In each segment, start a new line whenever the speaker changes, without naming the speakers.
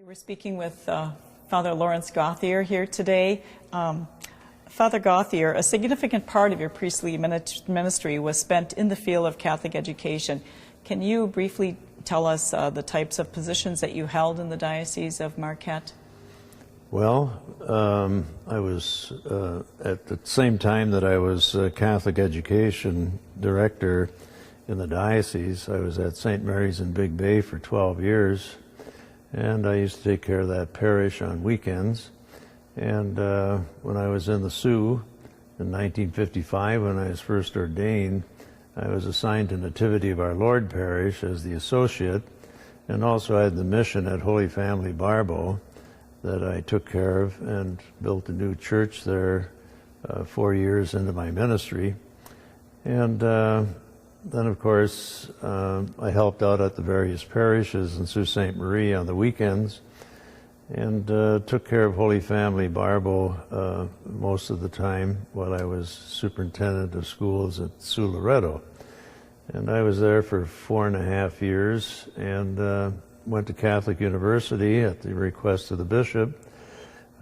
We're speaking with Father Lawrence Gauthier here today. Father Gauthier, a significant part of your priestly ministry was spent in the field of Catholic education. Can you briefly tell us the types of positions that you held in the Diocese of Marquette?
Well, I was, at the same time that I was Catholic education director in the diocese, I was at St. Mary's in Big Bay for 12 years. And I used to take care of that parish on weekends. And when I was in the Sioux in 1955, when I was first ordained, I was assigned to Nativity of Our Lord Parish as the associate, and also I had the mission at Holy Family Barbo that I took care of and built a new church there 4 years into my ministry. And then, of course, I helped out at the various parishes in Sault Ste. Marie on the weekends and took care of Holy Family Barbo most of the time while I was superintendent of schools at Sault Loreto. And I was there for 4.5 years and went to Catholic University at the request of the bishop.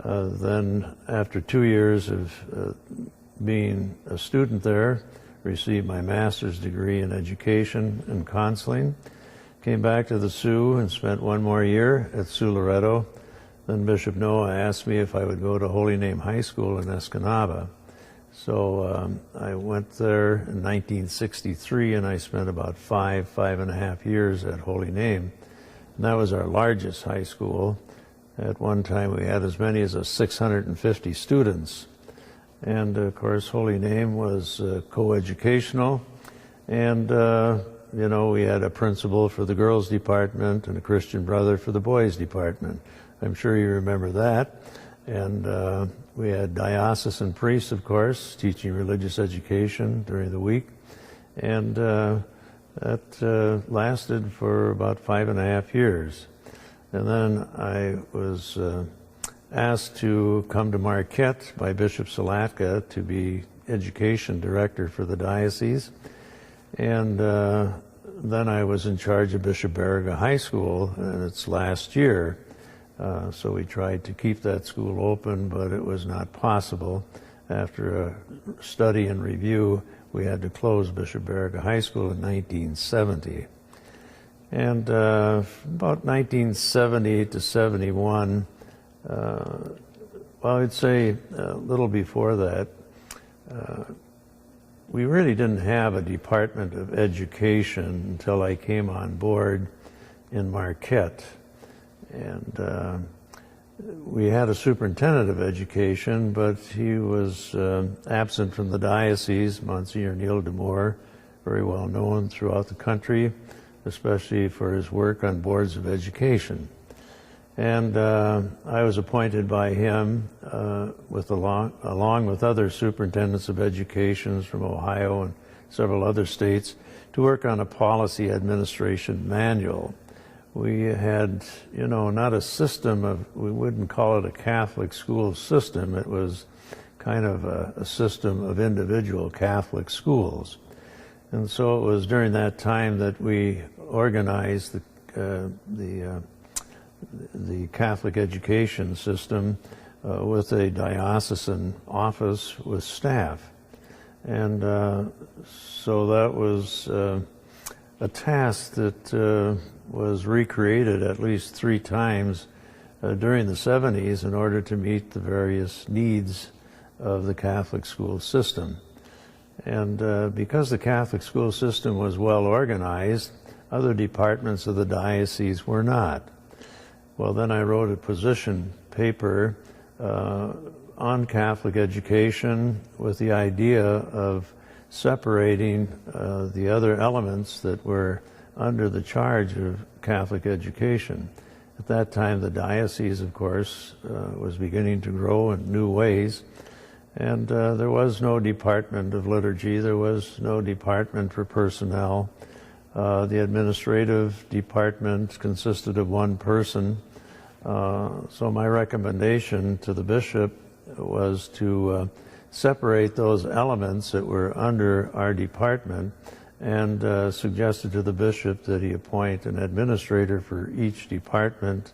Then, after 2 years of being a student there, received my master's degree in education and counseling, came back to the Sioux and spent 1 more year at Sault Loreto. Then Bishop Noah asked me if I would go to Holy Name High School in Escanaba. So I went there in 1963 and I spent about 5.5 years at Holy Name. And that was our largest high school. At one time we had as many as 650 students. And of course, Holy Name was co-educational, and you know, we had a principal for the girls' department and a Christian brother for the boys' department. I'm sure you remember that. And we had diocesan priests, of course, teaching religious education during the week, and that lasted for about 5.5 years. And then I was asked to come to Marquette by Bishop Salatka to be education director for the diocese. And then I was in charge of Bishop Baraga High School in its last year. So we tried to keep that school open, but it was not possible. After a study and review, we had to close Bishop Baraga High School in 1970. And about 1970 to 71, well, I'd say a little before that, we really didn't have a Department of Education until I came on board in Marquette. And we had a superintendent of education, but he was absent from the diocese, Monsignor Neil DeMoore, very well known throughout the country, especially for his work on boards of education. And I was appointed by him along with other superintendents of education from Ohio and several other states to work on a policy administration manual. We had, you know, not a system of, we wouldn't call it a Catholic school system, it was kind of a system of individual Catholic schools. And so it was during that time that we organized the Catholic education system with a diocesan office with staff. And so that was a task that was recreated at least 3 times during the 70s in order to meet the various needs of the Catholic school system. And because the Catholic school system was well organized, other departments of the diocese were not. Well, then I wrote a position paper on Catholic education with the idea of separating the other elements that were under the charge of Catholic education. At that time, the diocese, of course, was beginning to grow in new ways, and there was no department of liturgy, there was no department for personnel. The administrative department consisted of 1 person. So my recommendation to the bishop was to separate those elements that were under our department and suggested to the bishop that he appoint an administrator for each department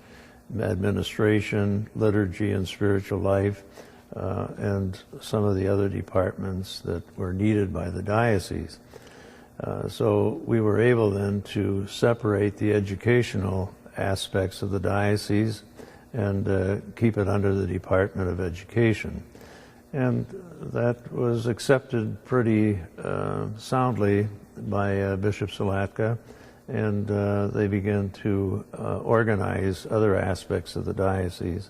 administration, liturgy and spiritual life, and some of the other departments that were needed by the diocese. So we were able then to separate the educational aspects of the diocese and keep it under the Department of Education. And that was accepted pretty soundly by Bishop Salatka, and they began to organize other aspects of the diocese.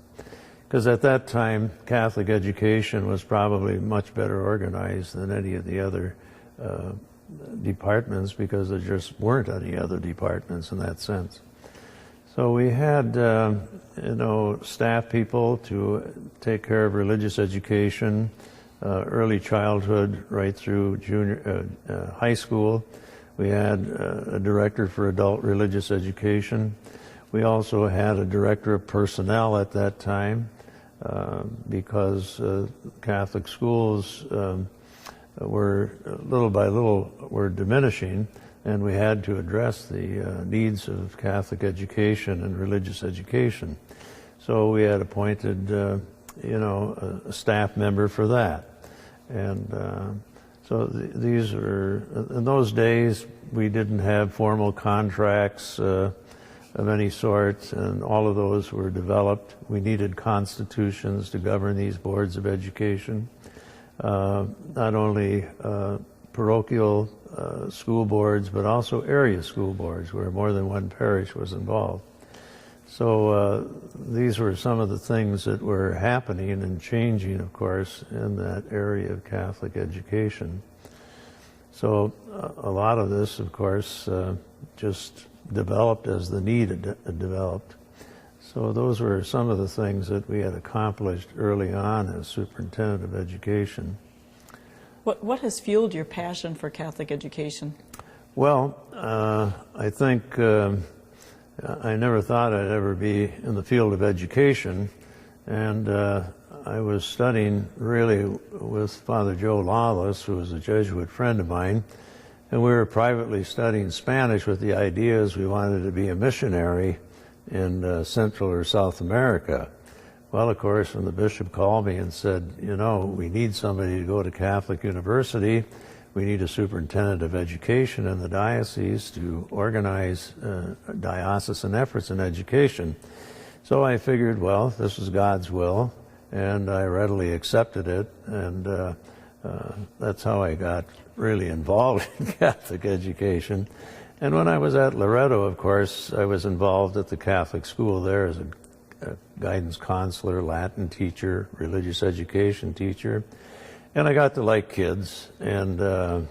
Because at that time, Catholic education was probably much better organized than any of the other departments, because there just weren't any other departments in that sense. So we had, staff people to take care of religious education, early childhood right through high school. We had a director for adult religious education. We also had a director of personnel at that time, because Catholic schools were little by little were diminishing, and we had to address the needs of Catholic education and religious education. So we had appointed, a staff member for that. And so these were, in those days, we didn't have formal contracts of any sort, and all of those were developed. We needed constitutions to govern these boards of education. Not only parochial school boards, but also area school boards where more than one parish was involved. So these were some of the things that were happening and changing, of course, in that area of Catholic education. So a lot of this, of course, just developed as the need had developed. So those were some of the things that we had accomplished early on as superintendent of education.
What has fueled your passion for Catholic education?
Well, I think I never thought I'd ever be in the field of education, and I was studying really with Father Joe Lawless, who was a Jesuit friend of mine, and we were privately studying Spanish with the ideas we wanted to be a missionary in Central or South America. Well, of course, when the bishop called me and said, we need somebody to go to Catholic University, we need a superintendent of education in the diocese to organize diocesan efforts in education. So I figured, well, this is God's will, and I readily accepted it, and that's how I got really involved in Catholic education. And when I was at Loreto, of course, I was involved at the Catholic school there as a guidance counselor, Latin teacher, religious education teacher, and I got to like kids, and so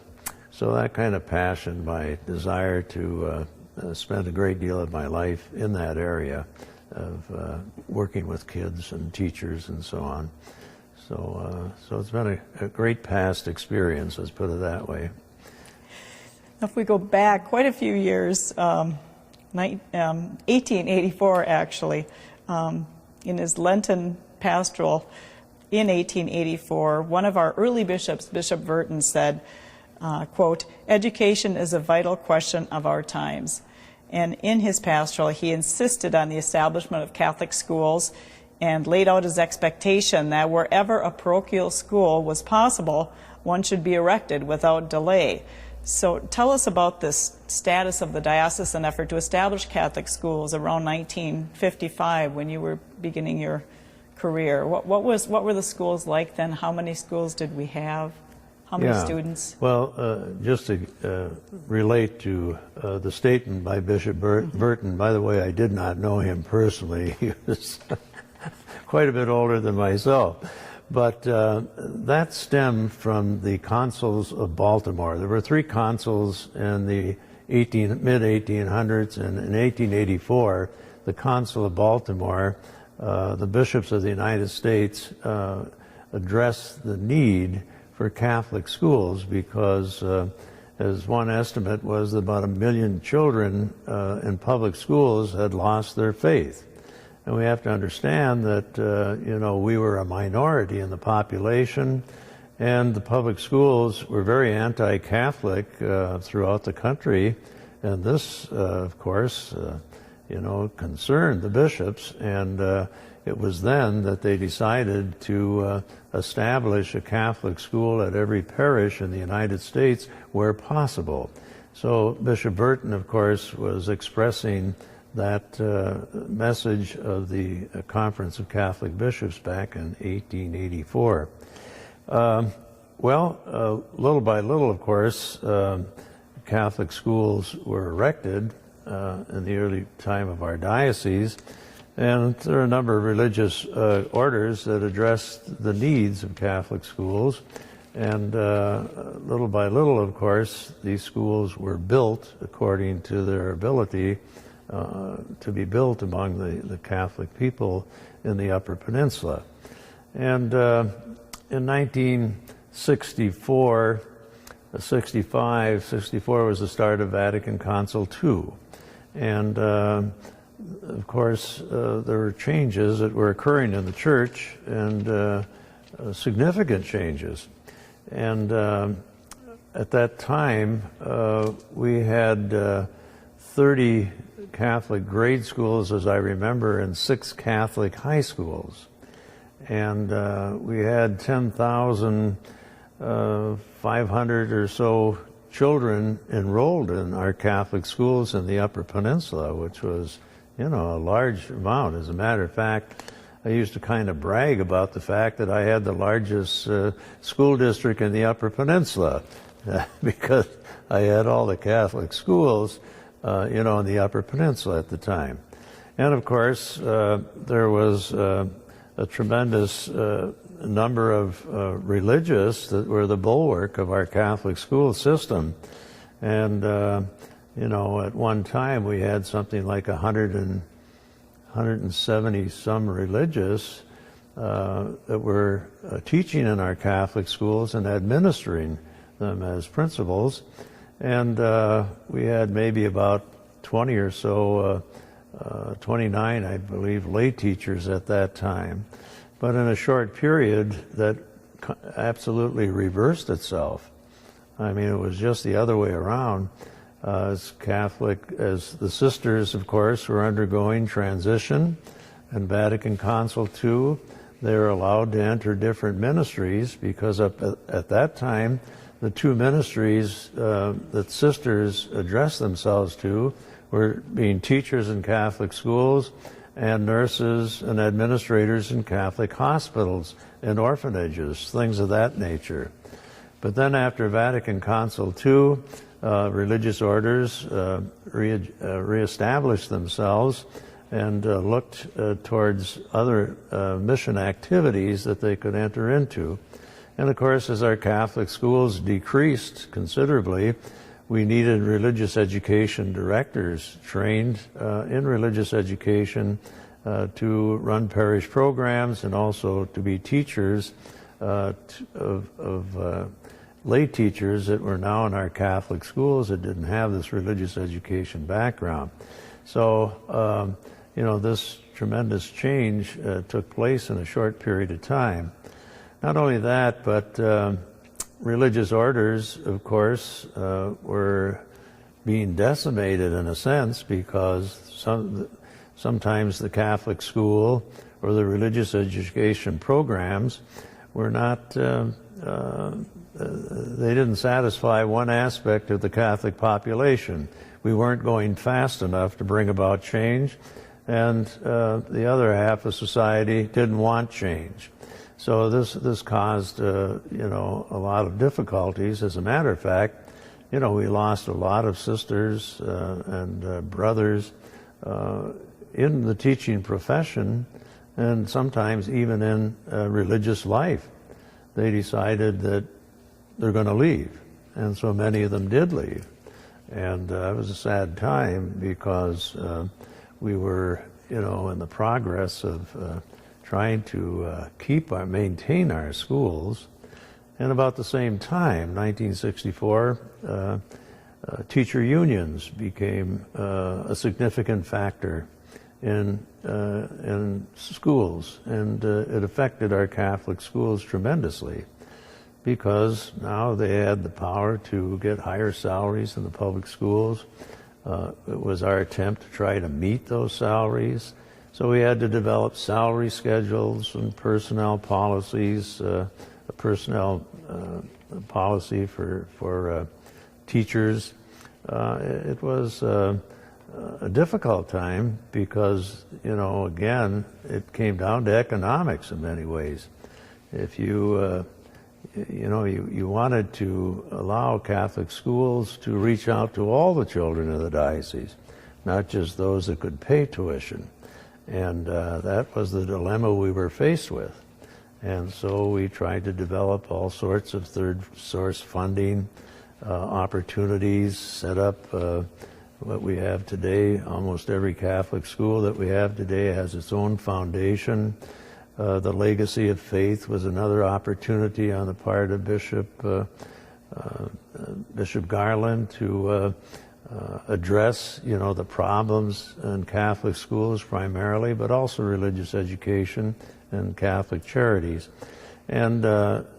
that kind of passion, my desire to spend a great deal of my life in that area of working with kids and teachers and so on. So it's been a great past experience, let's put it that way.
If we go back quite a few years, 1884 actually, in his Lenten pastoral in 1884, one of our early bishops, Bishop Verton, said, quote, "Education is a vital question of our times." And in his pastoral, he insisted on the establishment of Catholic schools and laid out his expectation that wherever a parochial school was possible, one should be erected without delay. So tell us about this status of the diocesan effort to establish Catholic schools around 1955 when you were beginning your career. What were the schools like then? How many schools did we have? How many students?
Well, just to relate to the statement by Bishop Burton, by the way, I did not know him personally. He was quite a bit older than myself. But that stemmed from the consuls of Baltimore. There were 3 consuls in the mid-1800s, and in 1884, the consul of Baltimore, the bishops of the United States, addressed the need for Catholic schools because, as one estimate was, about 1 million children in public schools had lost their faith. And we have to understand that, we were a minority in the population, and the public schools were very anti-Catholic throughout the country. And this, of course, concerned the bishops, and it was then that they decided to establish a Catholic school at every parish in the United States where possible. So Bishop Burton, of course, was expressing that message of the Conference of Catholic Bishops back in 1884. Little by little, of course, Catholic schools were erected in the early time of our diocese, and there are a number of religious orders that addressed the needs of Catholic schools. And little by little, of course, these schools were built according to their ability to be built among the Catholic people in the Upper Peninsula. And in 1964, 64 was the start of Vatican Council II. And of course, there were changes that were occurring in the church, and significant changes. And at that time, we had 30 Catholic grade schools, as I remember, and 6 Catholic high schools. And we had 10,500 or so children enrolled in our Catholic schools in the Upper Peninsula, which was, a large amount. As a matter of fact, I used to kind of brag about the fact that I had the largest school district in the Upper Peninsula because I had all the Catholic schools, in the Upper Peninsula at the time. And of course, there was a tremendous number of religious that were the bulwark of our Catholic school system. And, at one time we had something like 170 some religious that were teaching in our Catholic schools and administering them as principals. And we had maybe about 20 or so, 29, I believe, lay teachers at that time. But in a short period, that absolutely reversed itself. I mean, it was just the other way around. As the sisters, of course, were undergoing transition in Vatican Council II, they were allowed to enter different ministries because at that time, the 2 ministries that sisters addressed themselves to were being teachers in Catholic schools and nurses and administrators in Catholic hospitals and orphanages, things of that nature. But then after Vatican Council II, religious orders reestablished themselves and looked towards other mission activities that they could enter into. And of course, as our Catholic schools decreased considerably, we needed religious education directors trained in religious education to run parish programs and also to be teachers of lay teachers that were now in our Catholic schools that didn't have this religious education background. So, this tremendous change took place in a short period of time. Not only that, but religious orders, of course, were being decimated in a sense because sometimes the Catholic school or the religious education programs were not, they didn't satisfy one aspect of the Catholic population. We weren't going fast enough to bring about change, and the other half of society didn't want change. So this caused, a lot of difficulties. As a matter of fact, we lost a lot of sisters and brothers in the teaching profession, and sometimes even in religious life. They decided that they're going to leave, and so many of them did leave. And it was a sad time because we were, in the progress of trying to maintain our schools. And about the same time, 1964, teacher unions became a significant factor in schools, and it affected our Catholic schools tremendously because now they had the power to get higher salaries in the public schools. it was our attempt to try to meet those salaries. So we had to develop salary schedules and personnel policies, a personnel policy for teachers. It was a difficult time because, again, it came down to economics in many ways. If you wanted to allow Catholic schools to reach out to all the children of the diocese, not just those that could pay tuition. And that was the dilemma we were faced with. And so we tried to develop all sorts of third source funding opportunities, set up what we have today. Almost every Catholic school that we have today has its own foundation. The Legacy of Faith was another opportunity on the part of Bishop Garland to address, the problems in Catholic schools primarily, but also religious education and Catholic charities. And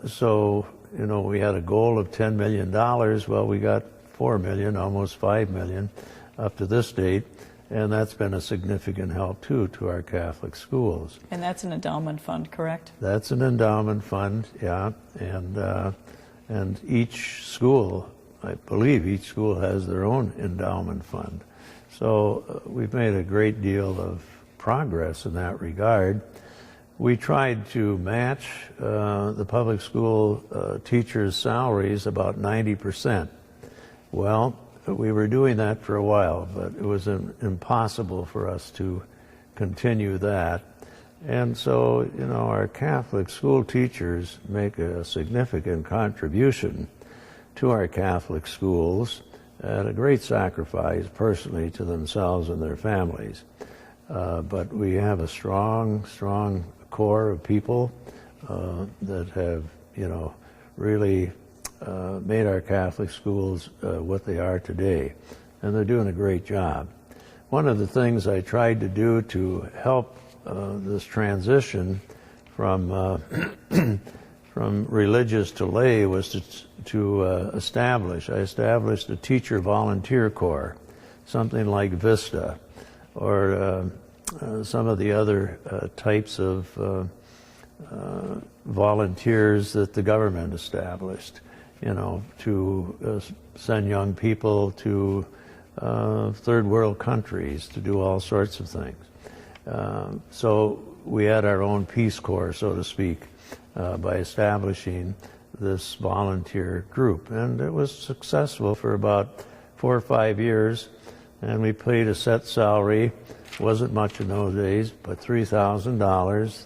so, we had a goal of $10 million. Well, we got $4 million, almost $5 million up to this date. And that's been a significant help, too, to our Catholic schools.
And that's an endowment fund, correct?
That's an endowment fund, yeah. And each school, I believe each school has their own endowment fund. So we've made a great deal of progress in that regard. We tried to match the public school teachers' salaries about 90%. Well, we were doing that for a while, but it was impossible for us to continue that. And so, our Catholic school teachers make a significant contribution to our Catholic schools at a great sacrifice personally to themselves and their families. But we have a strong core of people that have, really made our Catholic schools what they are today, and they're doing a great job. One of the things I tried to do to help this transition from from religious to lay was to establish a teacher volunteer corps, something like VISTA, or some of the other types of volunteers that the government established, to send young people to third world countries to do all sorts of things. So we had our own Peace Corps, so to speak, by establishing this volunteer group. And it was successful for about 4 or 5 years, and we paid a set salary. Wasn't much in those days, but $3,000.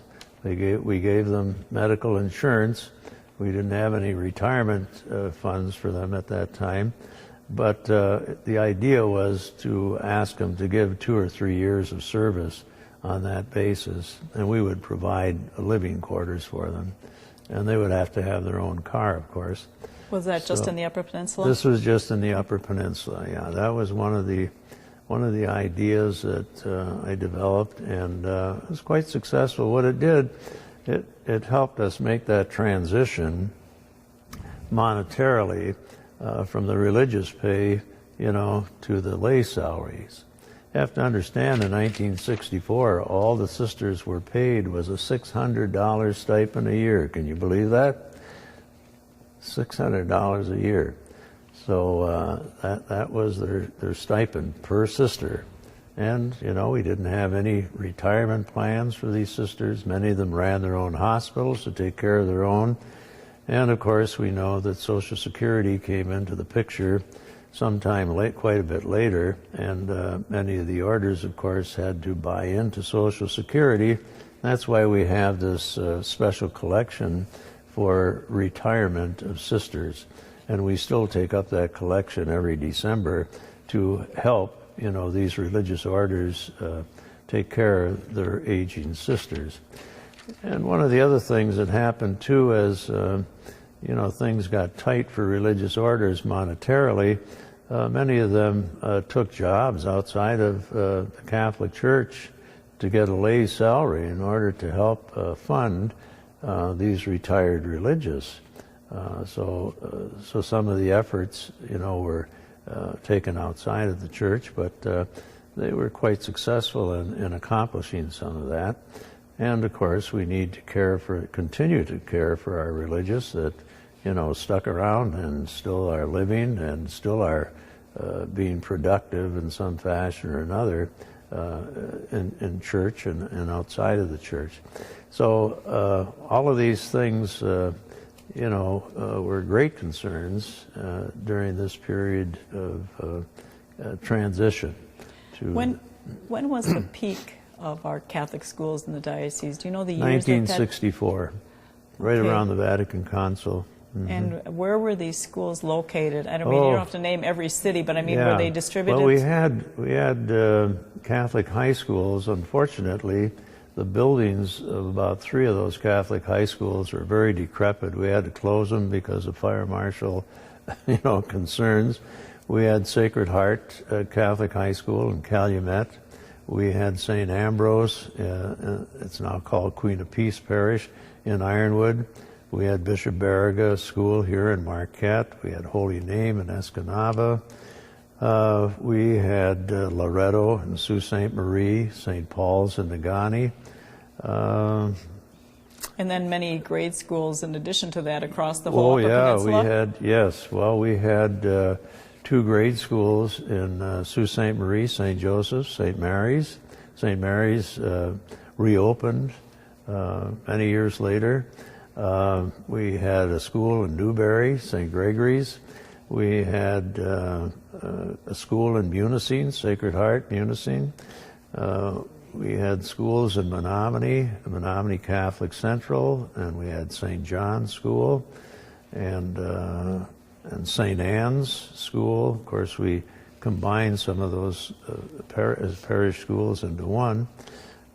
We gave them medical insurance. We didn't have any retirement funds for them at that time, but the idea was to ask them to give 2 or 3 years of service on that basis, and we would provide living quarters for them, and they would have to have their own car, of course.
Was that just in the Upper Peninsula?
This was just in the Upper Peninsula, yeah. That was one of the ideas that I developed, and it was quite successful. What it did, it helped us make that transition monetarily from the religious pay, to the lay salaries. You have to understand, in 1964, all the sisters were paid was a $600 stipend a year. Can you believe that? $600 a year. So that was their stipend per sister. And, we didn't have any retirement plans for these sisters. Many of them ran their own hospitals to take care of their own. And, of course, we know that Social Security came into the picture sometime quite a bit later, and many of the orders, of course, had to buy into Social Security. That's why we have this special collection for retirement of sisters. And we still take up that collection every December to help, these religious orders take care of their aging sisters. And one of the other things that happened, too, as, things got tight for religious orders monetarily, many of them took jobs outside of the Catholic Church to get a lay salary in order to help fund these retired religious. So some of the efforts, were taken outside of the church, but they were quite successful in accomplishing some of that. And of course, we need to continue to care for our religious that, stuck around and still are living and still are being productive in some fashion or another in church and outside of the church. So all of these things, were great concerns during this period of transition.
When was the peak of our Catholic schools in the diocese? Do you know the years?
1964, right around the Vatican Council. Mm-hmm.
And where were these schools located? I don't mean you don't have to name every city, but I mean, were they distributed?
Well, we had Catholic high schools. Unfortunately, the buildings of about 3 of those Catholic high schools were very decrepit. We had to close them because of fire marshal, concerns. We had Sacred Heart Catholic High School in Calumet. We had St. Ambrose, it's now called Queen of Peace Parish, in Ironwood. We had Bishop Barriga School here in Marquette. We had Holy Name in Escanaba. We had Loretto and Sault Ste. Marie, St. Paul's in Negaunee.
And then many grade schools in addition to that across the whole Upper Peninsula?
We had 2 grade schools in Sault Ste. Marie, St. Joseph's, St. Mary's. St. Mary's reopened many years later. We had a school in Newberry, St. Gregory's. We had a school in Munising, Sacred Heart, Munising. We had schools in Menominee Catholic Central, and we had St. John's School and St. Anne's School. Of course, we combined some of those parish schools into one.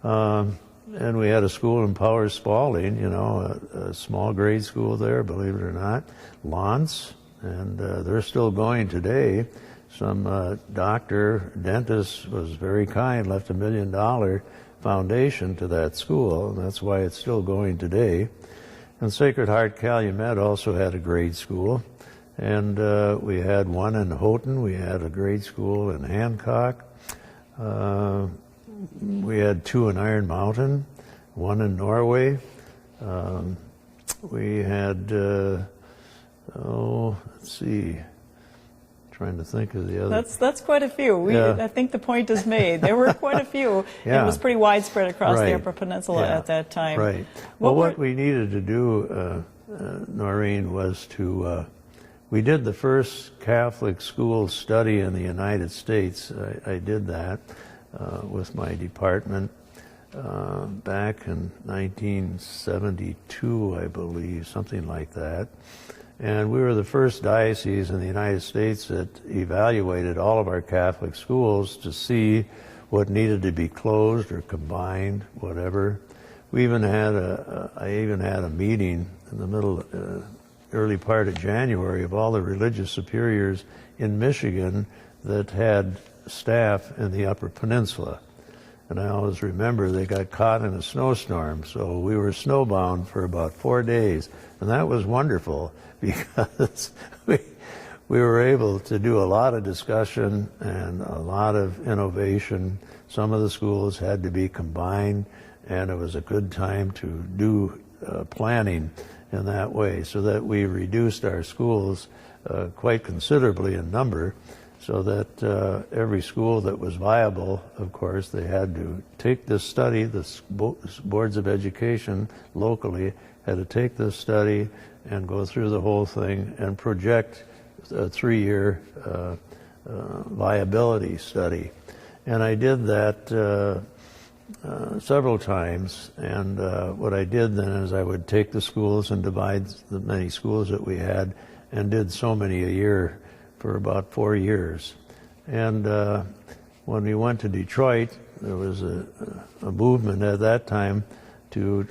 And we had a school in Powers Spalding, a small grade school there, believe it or not, Lance, and they're still going today. Some dentist was very kind, left $1 million foundation to that school, and that's why it's still going today. And Sacred Heart Calumet also had a grade school, and we had one in Houghton. We had a grade school in Hancock. We had 2 in Iron Mountain, 1 in Norway. We had, let's see, trying to think of the other.
That's quite a few. I think the point is made. There were quite a few. It was pretty widespread across the Upper Peninsula at that time.
Right. What we needed to do, Noreen, was we did the first Catholic school study in the United States. I did that with my department back in 1972, I believe, something like that. And we were the first diocese in the United States that evaluated all of our Catholic schools to see what needed to be closed or combined, whatever. We even had I even had a meeting in the early part of January of all the religious superiors in Michigan that had staff in the Upper Peninsula. And I always remember they got caught in a snowstorm, so we were snowbound for about 4 days. And that was wonderful because we were able to do a lot of discussion and a lot of innovation. Some of the schools had to be combined, and it was a good time to do planning in that way, so that we reduced our schools quite considerably in number, so that every school that was viable, of course, they had to take this study. The boards of education locally had to take this study and go through the whole thing and project a 3-year viability study. And I did that several times, and what I did then is I would take the schools and divide the many schools that we had, and did so many a year for about 4 years. And when we went to Detroit, there was a movement at that time to,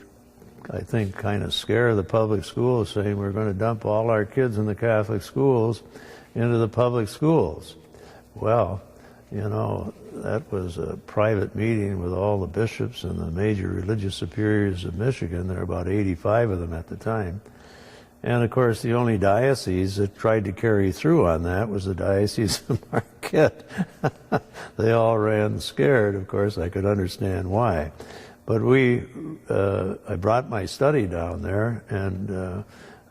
I think, kind of scare the public schools, saying we're going to dump all our kids in the Catholic schools into the public schools. Well, that was a private meeting with all the bishops and the major religious superiors of Michigan. There were about 85 of them at the time. And of course, the only diocese that tried to carry through on that was the Diocese of Marquette. They all ran scared. Of course, I could understand why. But I brought my study down there, and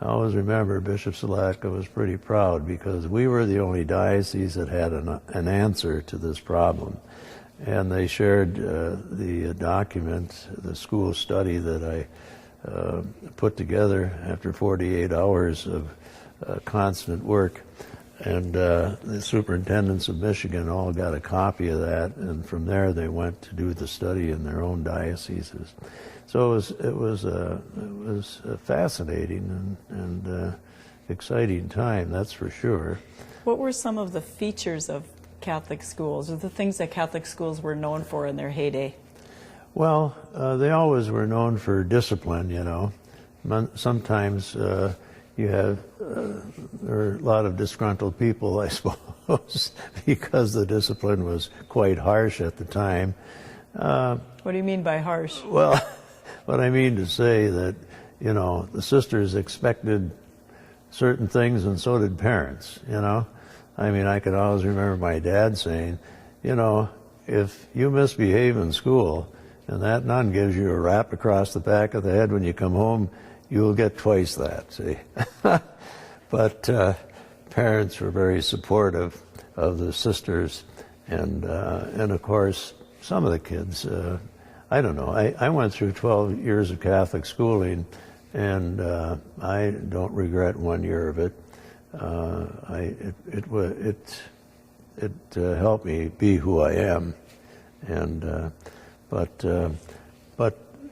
I always remember Bishop Salatka was pretty proud because we were the only diocese that had an answer to this problem. And they shared the document, the school study that I put together after 48 hours of constant work. And the superintendents of Michigan all got a copy of that, and from there they went to do the study in their own dioceses. So it was a fascinating and exciting time, that's for sure.
What were some of the features of Catholic schools, or the things that Catholic schools were known for in their heyday?
Well, they always were known for discipline, you know. Sometimes there are a lot of disgruntled people, I suppose, because the discipline was quite harsh at the time.
What do you mean by harsh?
Well, what I mean to say that, you know, the sisters expected certain things, and so did parents, you know. I mean, I can always remember my dad saying, you know, if you misbehave in school and that nun gives you a rap across the back of the head when you come home, you'll get twice that, see. But parents were very supportive of the sisters, and of course, some of the kids, I don't know, I went through 12 years of Catholic schooling, and I don't regret 1 year of it. It helped me be who I am, and but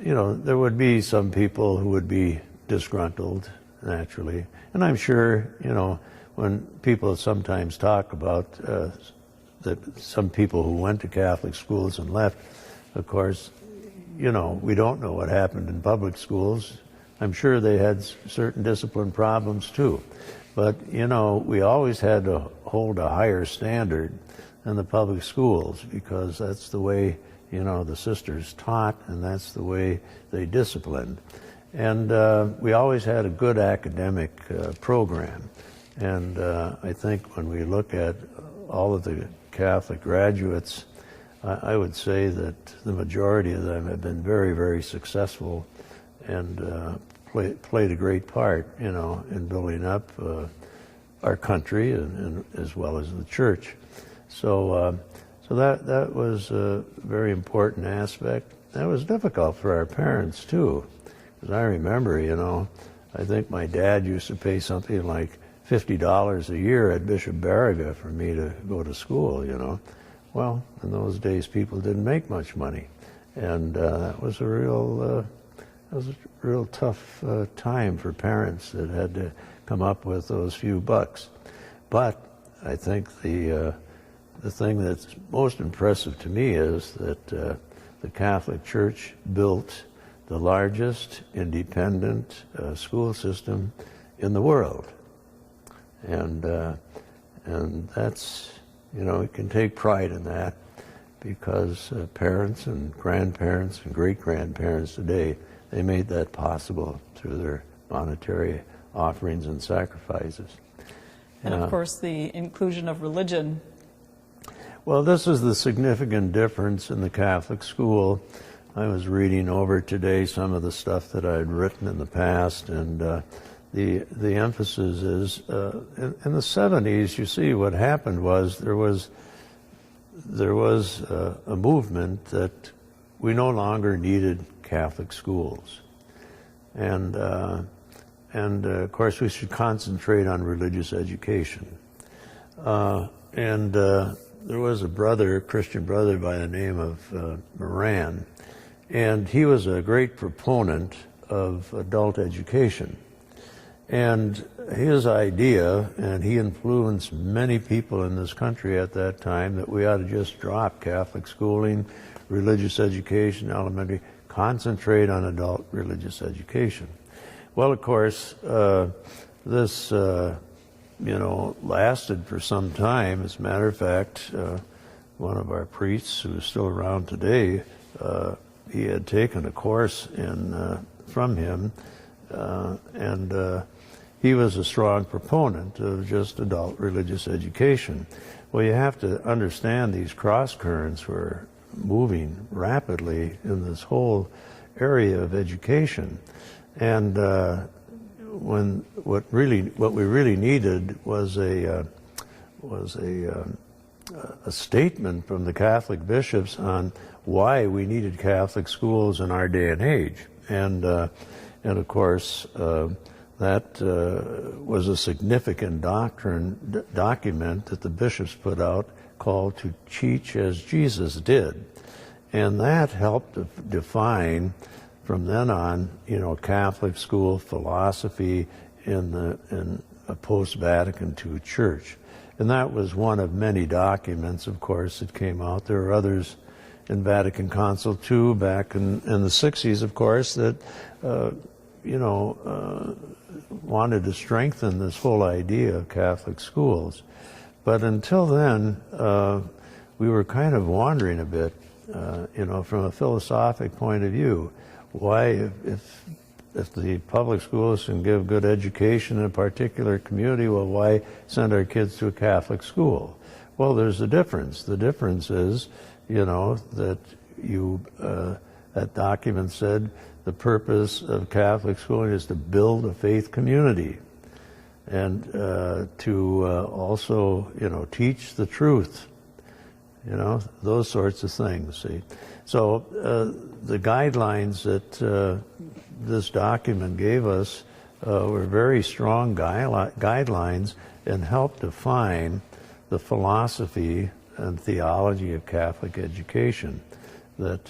you know, there would be some people who would be disgruntled naturally, and I'm sure, you know, when people sometimes talk about that some people who went to Catholic schools and left, of course, you know, we don't know what happened in public schools. I'm sure they had certain discipline problems too. But, you know, we always had to hold a higher standard than the public schools because that's the way, you know, the sisters taught, and that's the way they disciplined. And we always had a good academic program. And I think when we look at all of the Catholic graduates, I would say that the majority of them have been very, very successful and played a great part, you know, in building up our country and as well as the church. So that was a very important aspect. That was difficult for our parents too, because I remember, you know, I think my dad used to pay something like $50 a year at Bishop Barriga for me to go to school, you know. Well, in those days, people didn't make much money, and that was a real tough time for parents that had to come up with those few bucks. But I think the thing that's most impressive to me is that the Catholic Church built the largest independent school system in the world, and that's, you know, we can take pride in that because parents and grandparents and great-grandparents today, they made that possible through their monetary offerings and sacrifices.
And of course, the inclusion of religion.
Well, this is the significant difference in the Catholic school. I was reading over today some of the stuff that I had written in the past, and the emphasis is in the 70s. You see, what happened was there was a movement that we no longer needed Catholic schools, and of course we should concentrate on religious education. There was a Christian brother by the name of Moran, and he was a great proponent of adult education. And his idea, and he influenced many people in this country at that time, that we ought to just drop Catholic schooling, religious education, elementary, concentrate on adult religious education. Well, of course, this lasted for some time. As a matter of fact, one of our priests, who is still around today, he had taken a course from him, and he was a strong proponent of just adult religious education. Well, you have to understand these cross currents were moving rapidly in this whole area of education, and what we really needed was a statement from the Catholic bishops on why we needed Catholic schools in our day and age, and of course that was a significant document that the bishops put out called "To Teach as Jesus Did," and that helped define from then on, Catholic school philosophy in a post-Vatican II church. And that was one of many documents, of course, that came out. There were others in Vatican Council II back in the 60s, of course, that, wanted to strengthen this whole idea of Catholic schools. But until then, we were kind of wandering a bit, from a philosophic point of view. Why, if the public schools can give good education in a particular community, well, why send our kids to a Catholic school? Well, there's a difference. The difference is, that that document said the purpose of Catholic schooling is to build a faith community and to also, teach the truth, those sorts of things, see. So the guidelines that this document gave us were very strong guidelines and helped define the philosophy and theology of Catholic education, that,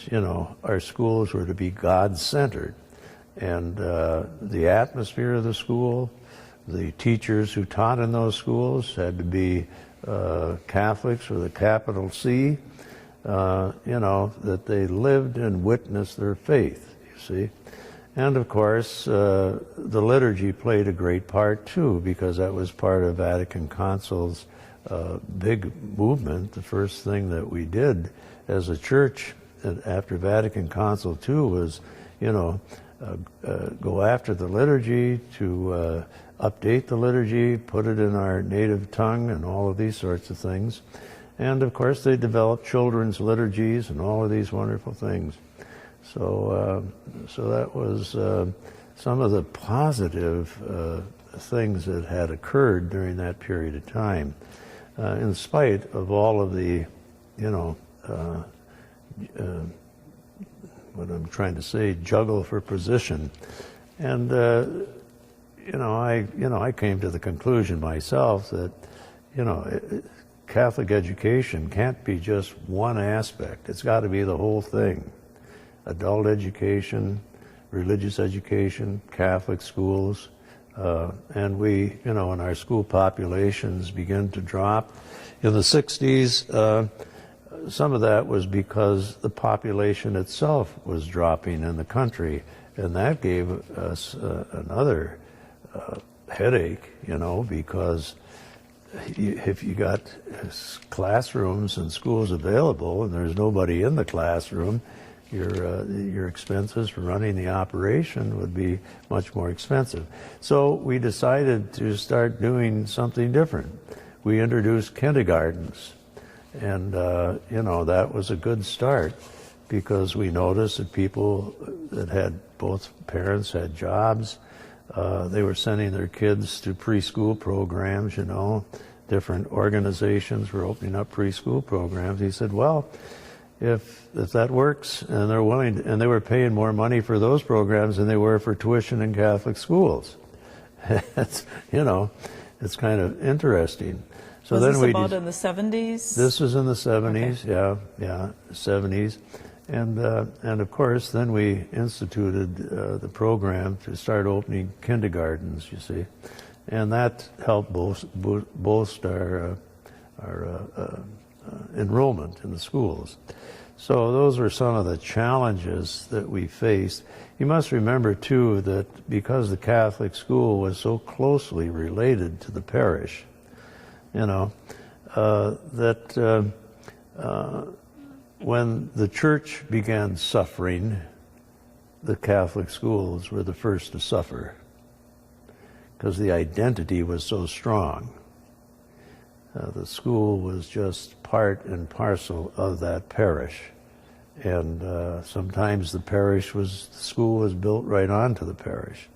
our schools were to be God-centered, and the atmosphere of the school, the teachers who taught in those schools had to be Catholics with a capital C, that they lived and witnessed their faith, you see. And of course, the liturgy played a great part too, because that was part of Vatican Council's big movement. The first thing that we did as a church after Vatican Council II was, go after the liturgy, to update the liturgy, put it in our native tongue, and all of these sorts of things. And of course, they developed children's liturgies and all of these wonderful things. So that was some of the positive things that had occurred during that period of time, in spite of all of the, what I'm trying to say, juggle for position. And I came to the conclusion myself that, Catholic education can't be just one aspect. It's got to be the whole thing. Adult education, religious education, Catholic schools, and we, and our school populations began to drop. In the 60s, some of that was because the population itself was dropping in the country, and that gave us another headache, because if you got classrooms and schools available and there's nobody in the classroom, your expenses for running the operation would be much more expensive. So we decided to start doing something different. We introduced kindergartens, and that was a good start, because we noticed that people that had both parents had jobs. They were sending their kids to preschool programs, different organizations were opening up preschool programs. He said, well, if that works, and they're willing to, and they were paying more money for those programs than they were for tuition in Catholic schools. It's kind of interesting. So
was
then
this about in the 70s?
This was in the 70s,
okay.
yeah, 70s. And of course, then we instituted the program to start opening kindergartens, you see. And that helped boost our enrollment in the schools. So those were some of the challenges that we faced. You must remember, too, that because the Catholic school was so closely related to the parish, when the church began suffering, the Catholic schools were the first to suffer. because the identity was so strong. The school was just part and parcel of that parish. And sometimes the school was built right onto the parish.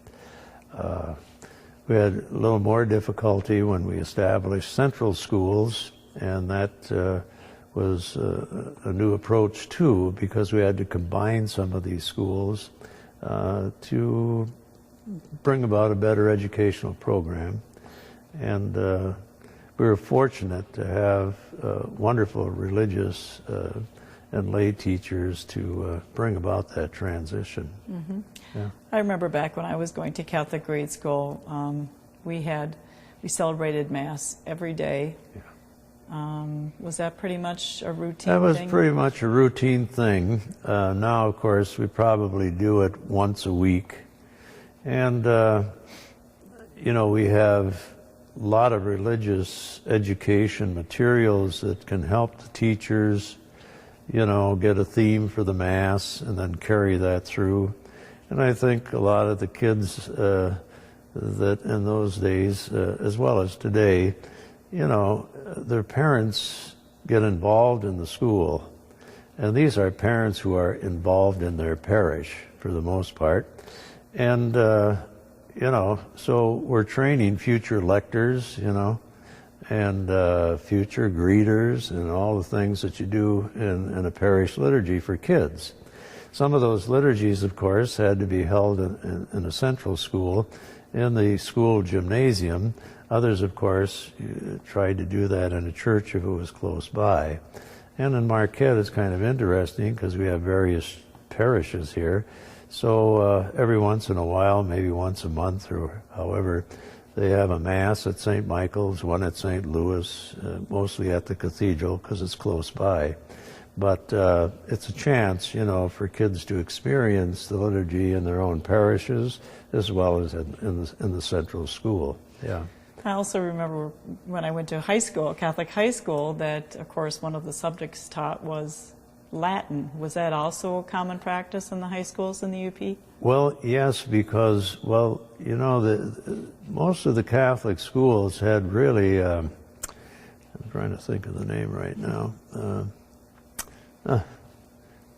We had a little more difficulty when we established central schools, and that was a new approach too, because we had to combine some of these schools to bring about a better educational program. And we were fortunate to have wonderful religious and lay teachers to bring about that transition.
Mm-hmm.
Yeah.
I remember back when I was going to Catholic grade school, we celebrated Mass every day.
Yeah.
Was that pretty much a routine
thing? That was
thing?
pretty much a routine thing. Now, of course, we probably do it once a week. And, we have a lot of religious education materials that can help the teachers, get a theme for the Mass and then carry that through. And I think a lot of the kids that in those days, as well as today, their parents get involved in the school. And these are parents who are involved in their parish for the most part. And, so we're training future lectors, and future greeters and all the things that you do in a parish liturgy for kids. Some of those liturgies, of course, had to be held in a central school, in the school gymnasium. Others, of course, tried to do that in a church if it was close by. And in Marquette, it's kind of interesting because we have various parishes here. So every once in a while, maybe once a month or however, they have a Mass at St. Michael's, one at St. Louis, mostly at the cathedral because it's close by. But it's a chance, for kids to experience the liturgy in their own parishes as well as in the central school. Yeah.
I also remember when I went to high school, Catholic high school, that, of course, one of the subjects taught was Latin. Was that also a common practice in the high schools in the UP?
Well, yes, because, most of the Catholic schools had really, I'm trying to think of the name right now,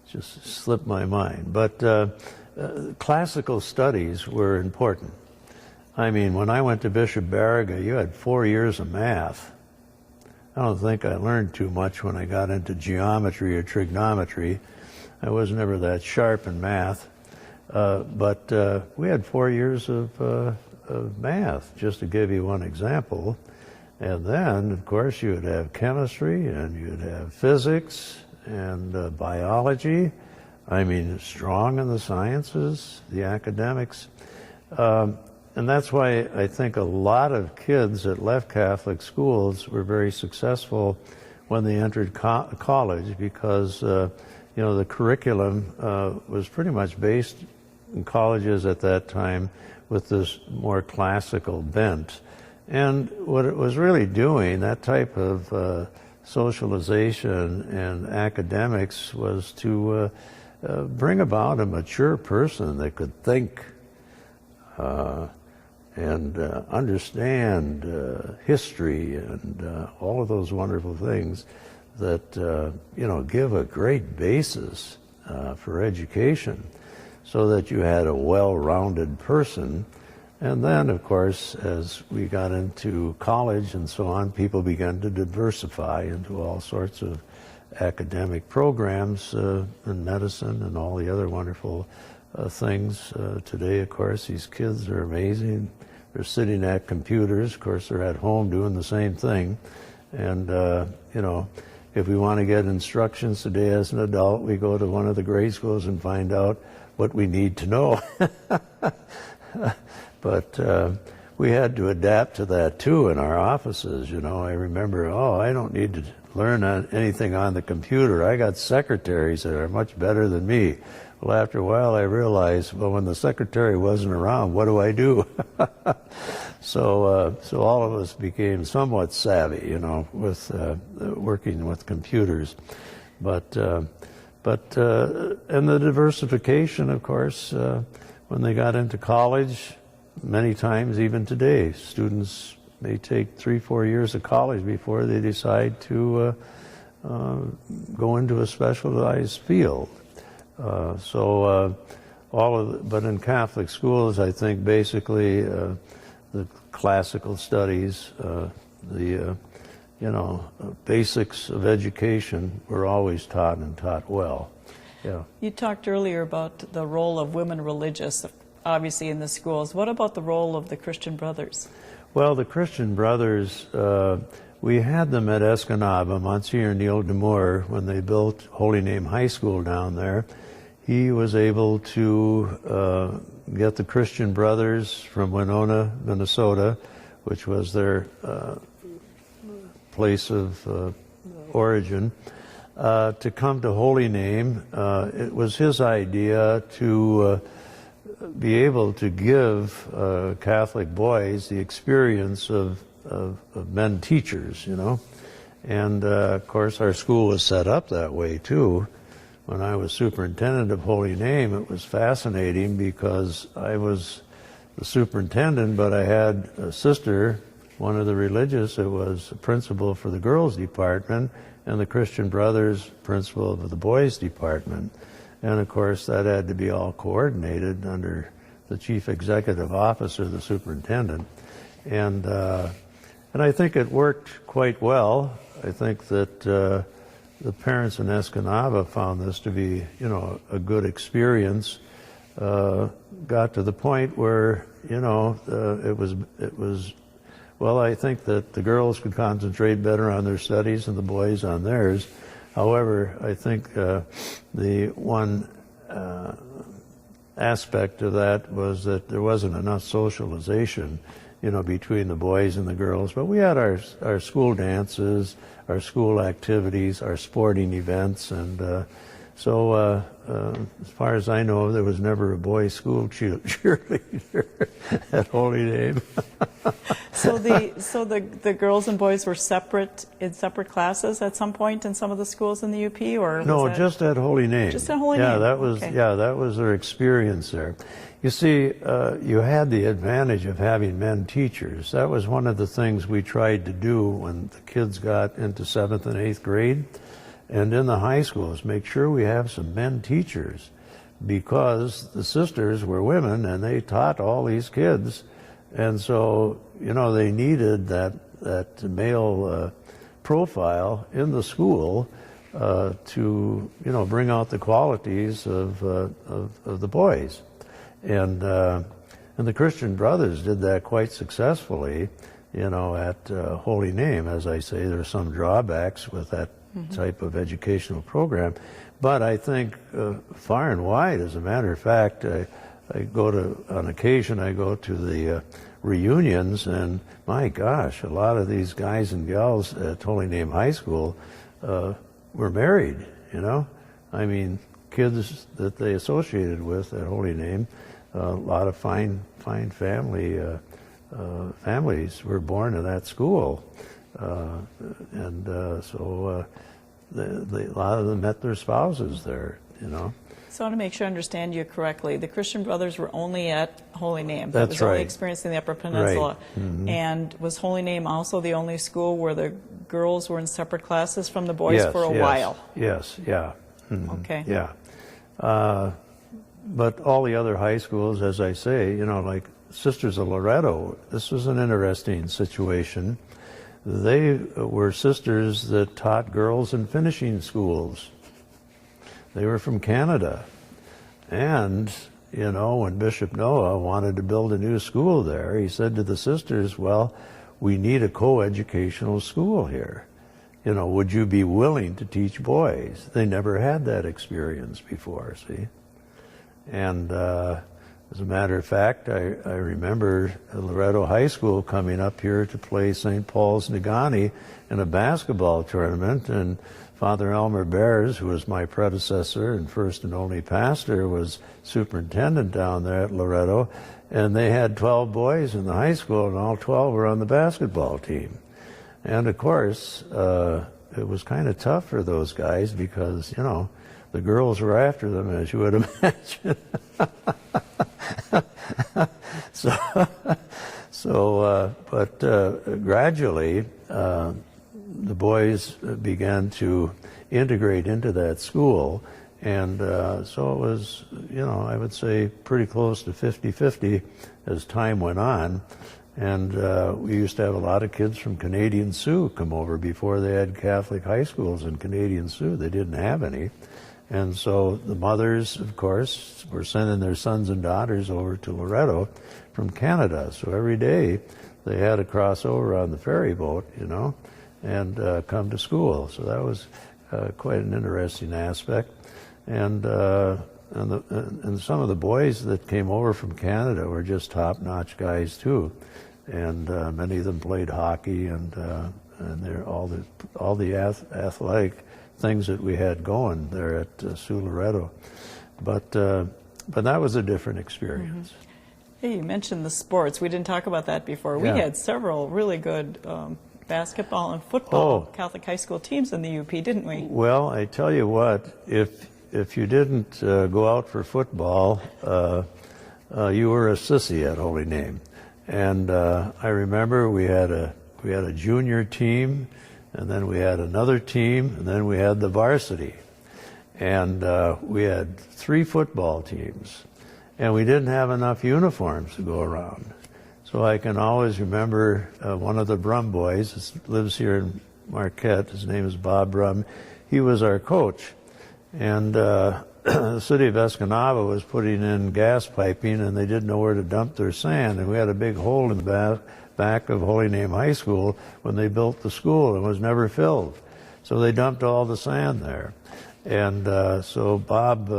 just slipped my mind, but classical studies were important. I mean, when I went to Bishop Barriga, you had 4 years of math. I don't think I learned too much when I got into geometry or trigonometry. I was never that sharp in math. But we had 4 years of math, just to give you one example. And then, of course, you would have chemistry, and you'd have physics, and biology. I mean, strong in the sciences, the academics. And that's why I think a lot of kids that left Catholic schools were very successful when they entered college, because the curriculum was pretty much based in colleges at that time with this more classical bent. And what it was really doing, that type of socialization and academics, was to bring about a mature person that could think and understand history and all of those wonderful things that give a great basis for education, so that you had a well-rounded person. And then, of course, as we got into college and so on, people began to diversify into all sorts of academic programs in medicine and all the other wonderful things. Today, of course, these kids are amazing. They're sitting at computers. Of course, they're at home doing the same thing. And, if we want to get instructions today as an adult, we go to one of the grade schools and find out what we need to know. But we had to adapt to that, too, in our offices. I remember, I don't need to learn anything on the computer. I got secretaries that are much better than me. Well, after a while, I realized, when the secretary wasn't around, what do I do? So all of us became somewhat savvy, with working with computers. But and the diversification, of course, when they got into college, many times, even today, students may take 3-4 years of college before they decide to go into a specialized field. But in Catholic schools, I think basically the classical studies, the basics of education were always taught and taught well. Yeah.
You talked earlier about the role of women religious, obviously in the schools. What about the role of the Christian Brothers?
Well, the Christian Brothers, we had them at Escanaba. Monsignor Neil Demore, when they built Holy Name High School down there, he was able to get the Christian Brothers from Winona, Minnesota, which was their place of origin, to come to Holy Name. It was his idea to be able to give Catholic boys the experience of men teachers, And of course, our school was set up that way too. When I was superintendent of Holy Name, it was fascinating because I was the superintendent, but I had a sister, one of the religious, that was principal for the girls' department, and the Christian Brothers principal of the boys' department. And of course, that had to be all coordinated under the chief executive officer, the superintendent. And I think it worked quite well. I think that the parents in Escanaba found this to be, a good experience. Got to the point where, it was. Well, I think that the girls could concentrate better on their studies and the boys on theirs. However, I think the one aspect of that was that there wasn't enough socialization, between the boys and the girls. But we had our school dances, our school activities, our sporting events, and so as far as I know, there was never a boys' school cheerleader at Holy Name.
So the girls and boys were separate in separate classes at some point in some of the schools in the UP, or
no, just at Holy Name.
Just at Holy
Name.
Name.
That was their experience there. You see, you had the advantage of having men teachers. That was one of the things we tried to do when the kids got into 7th and 8th grade, and in the high schools, make sure we have some men teachers, because the sisters were women and they taught all these kids. And so, they needed that male profile in the school to, bring out the qualities of the boys. And the Christian Brothers did that quite successfly, at Holy Name. As I say, there are some drawbacks with that type of educational program. But I think far and wide, as a matter of fact, on occasion I go to the reunions, and my gosh, a lot of these guys and gals at Holy Name High School were married, I mean, kids that they associated with at Holy Name, a lot of fine families were born in that school. So a lot of them met their spouses there,
So I want to make sure I understand you correctly. The Christian Brothers were only at Holy Name.
That's
that was
right.
only experienced in the Upper Peninsula.
Right. Mm-hmm.
And was Holy Name also the only school where the girls were in separate classes from the boys for a while?
Yes, yeah. Mm-hmm.
Okay.
Yeah. But all the other high schools, as I say, like Sisters of Loretto, this was an interesting situation. They were sisters that taught girls in finishing schools. They were from Canada. And, when Bishop Noah wanted to build a new school there, he said to the sisters, well, we need a co-educational school here. Would you be willing to teach boys? They never had that experience before, see? And as a matter of fact, I remember Loretto High School coming up here to play St. Paul's Negaunee in a basketball tournament, and Father Elmer Bears, who was my predecessor and first and only pastor, was superintendent down there at Loretto, and they had 12 boys in the high school, and all 12 were on the basketball team. And of course, it was kind of tough for those guys because, the girls were after them, as you would imagine. But gradually, the boys began to integrate into that school, and so it was, I would say pretty close to 50-50 as time went on. And we used to have a lot of kids from Canadian Sioux come over before they had Catholic high schools in Canadian Sioux. They didn't have any. And so the mothers, of course, were sending their sons and daughters over to Loretto from Canada. So every day they had to cross over on the ferry boat, and come to school. So that was quite an interesting aspect. And some of the boys that came over from Canada were just top-notch guys too, and many of them played hockey, and they're all the athletic things that we had going there at Sioux Loretto. But that was a different experience.
Mm-hmm. Hey, you mentioned the sports. We didn't talk about that before.
Yeah.
We had several really good basketball and football Catholic high school teams in the UP, didn't we?
Well, I tell you what, if you didn't go out for football, you were a sissy at Holy Name. And I remember we had a junior team, and then we had another team, and then we had the varsity. And we had 3 football teams, and we didn't have enough uniforms to go around. So I can always remember one of the Brum boys, lives here in Marquette, his name is Bob Brum. He was our coach. And the city of Escanaba was putting in gas piping, and they didn't know where to dump their sand. And we had a big hole in the back of Holy Name High School when they built the school, and it was never filled. So they dumped all the sand there. And so Bob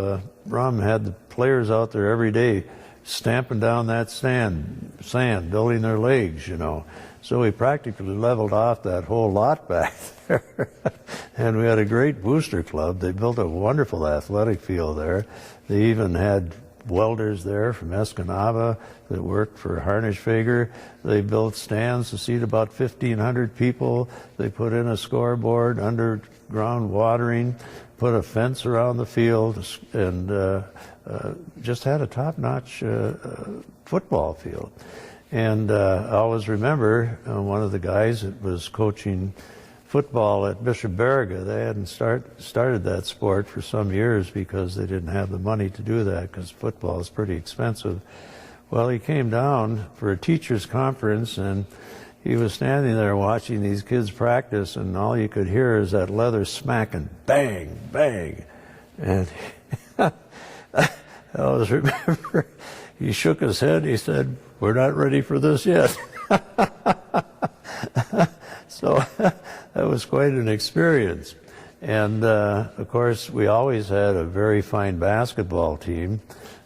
Brum had the players out there every day stamping down that sand, building their legs, So we practically leveled off that whole lot back there. And we had a great booster club. They built a wonderful athletic field there. They even had welders there from Escanaba that worked for Harnischfeger. They built stands to seat about 1,500 people. They put in a scoreboard, underground watering, put a fence around the field, and just had a top-notch football field. And I always remember one of the guys that was coaching football at Bishop Baraga. They hadn't started that sport for some years because they didn't have the money to do that, because football is pretty expensive. Well, he came down for a teacher's conference, and he was standing there watching these kids practice, and all you could hear is that leather smacking, bang, bang. And I always remember he shook his head. He said, "We're not ready for this yet." So that was quite an experience. And of course, we always had a very fine basketball team,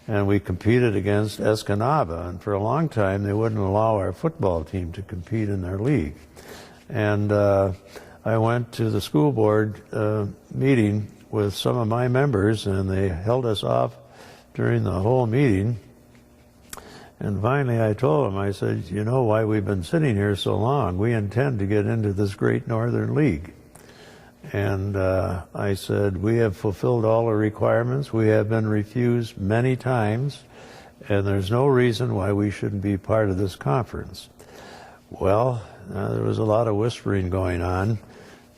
and we competed against Escanaba. And for a long time, they wouldn't allow our football team to compete in their league. And I went to the school board meeting with some of my members, and they held us off during the whole meeting. And finally I told them, I said, "You know why we've been sitting here so long? We intend to get into this Great Northern League." And I said, "We have fulfilled all the requirements. We have been refused many times, and there's no reason why we shouldn't be part of this conference." Well, there was a lot of whispering going on,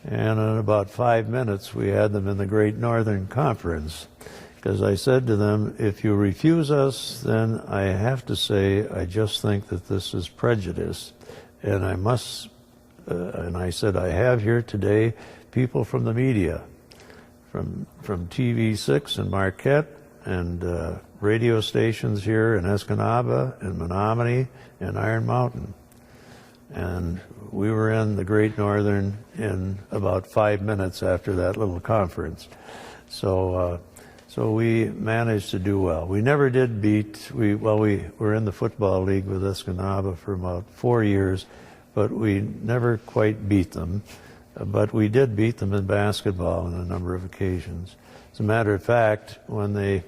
and in about 5 minutes we had them in the Great Northern Conference. Because I said to them, "If you refuse us, then I have to say I just think that this is prejudice. And I must," and I said, "I have here today people from the media, from TV6 in Marquette, and radio stations here in Escanaba and Menominee and Iron Mountain." And we were in the Great Northern in about 5 minutes after that little conference. So we managed to do well. We never did beat, we were in the football league with Escanaba for about 4 years, but we never quite beat them. But we did beat them in basketball on a number of occasions. As a matter of fact, when they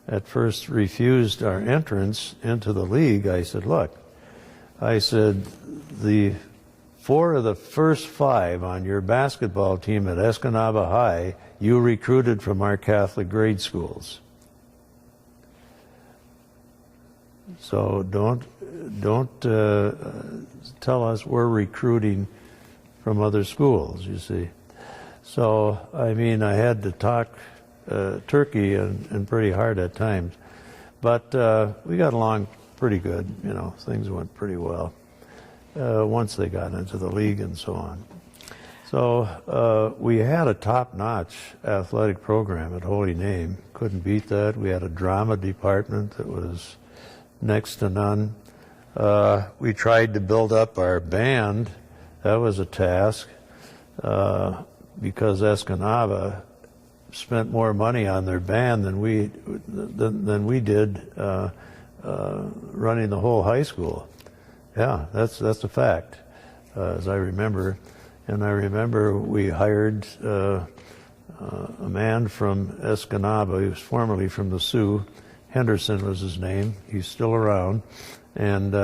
at first refused our entrance into the league, I said, "Look," I said, "the 4 of the first 5 on your basketball team at Escanaba High, you recruited from our Catholic grade schools." So don't tell us we're recruiting from other schools, you see. So, I mean, I had to talk turkey and pretty hard at times. But we got along pretty good, you know, things went pretty well once they got into the league and so on. So we had a top-notch athletic program at Holy Name. Couldn't beat that. We had a drama department that was next to none. We tried to build up our band. That was a task because Escanaba spent more money on their band than we did running the whole high school. Yeah, that's a fact, as I remember. And I remember we hired a man from Escanaba. He was formerly from the Sioux. Henderson was his name. He's still around. And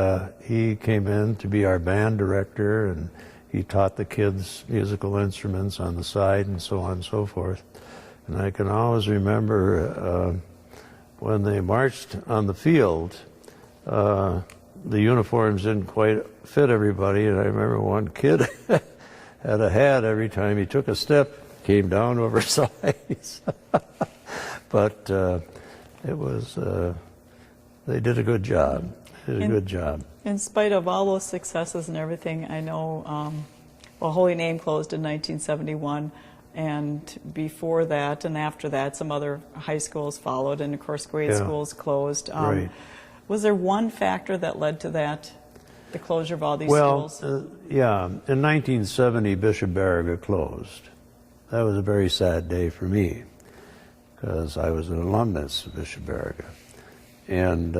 he came in to be our band director, and he taught the kids musical instruments on the side and so on and so forth. And I can always remember when they marched on the field, the uniforms didn't quite fit everybody, and I remember one kid had a hat every time he took a step, came down oversized. But it was, they did a good job. In
spite of all those successes and everything, I know, well, Holy Name closed in 1971, and before that and after that, some other high schools followed, and of course, grade schools closed.
Right.
Was there one factor that led to that, the closure of all these schools?
Yeah. In 1970, Bishop Baraga closed. That was a very sad day for me, because I was an alumnus of Bishop Baraga. And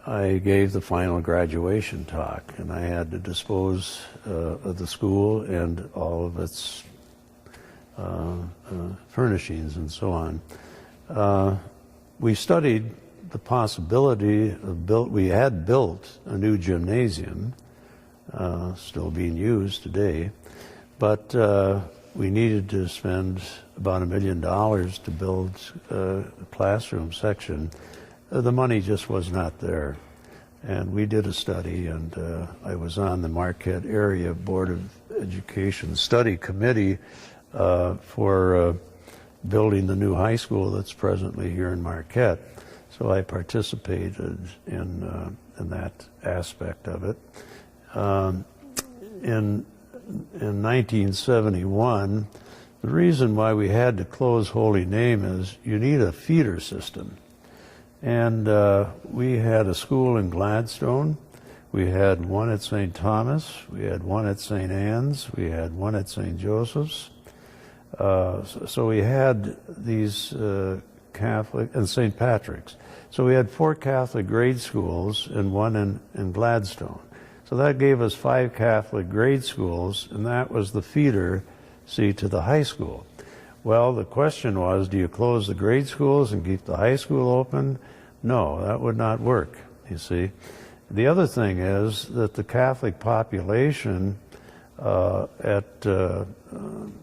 I gave the final graduation talk, and I had to dispose of the school and all of its furnishings and so on. We studied the possibility of we had built a new gymnasium, still being used today, but we needed to spend about $1 million to build a classroom section. The money just was not there. And we did a study, and I was on the Marquette Area Board of Education Study Committee for building the new high school that's presently here in Marquette. So I participated in that aspect of it. In 1971, the reason why we had to close Holy Name is you need a feeder system. And we had a school in Gladstone. We had one at St. Thomas. We had one at St. Anne's. We had one at St. Joseph's. So we had these Catholic, and St. Patrick's. So we had 4 Catholic grade schools and one in Gladstone. So that gave us 5 Catholic grade schools, and that was the feeder, see, to the high school. Well, the question was, do you close the grade schools and keep the high school open? No, that would not work, you see. The other thing is that the Catholic population at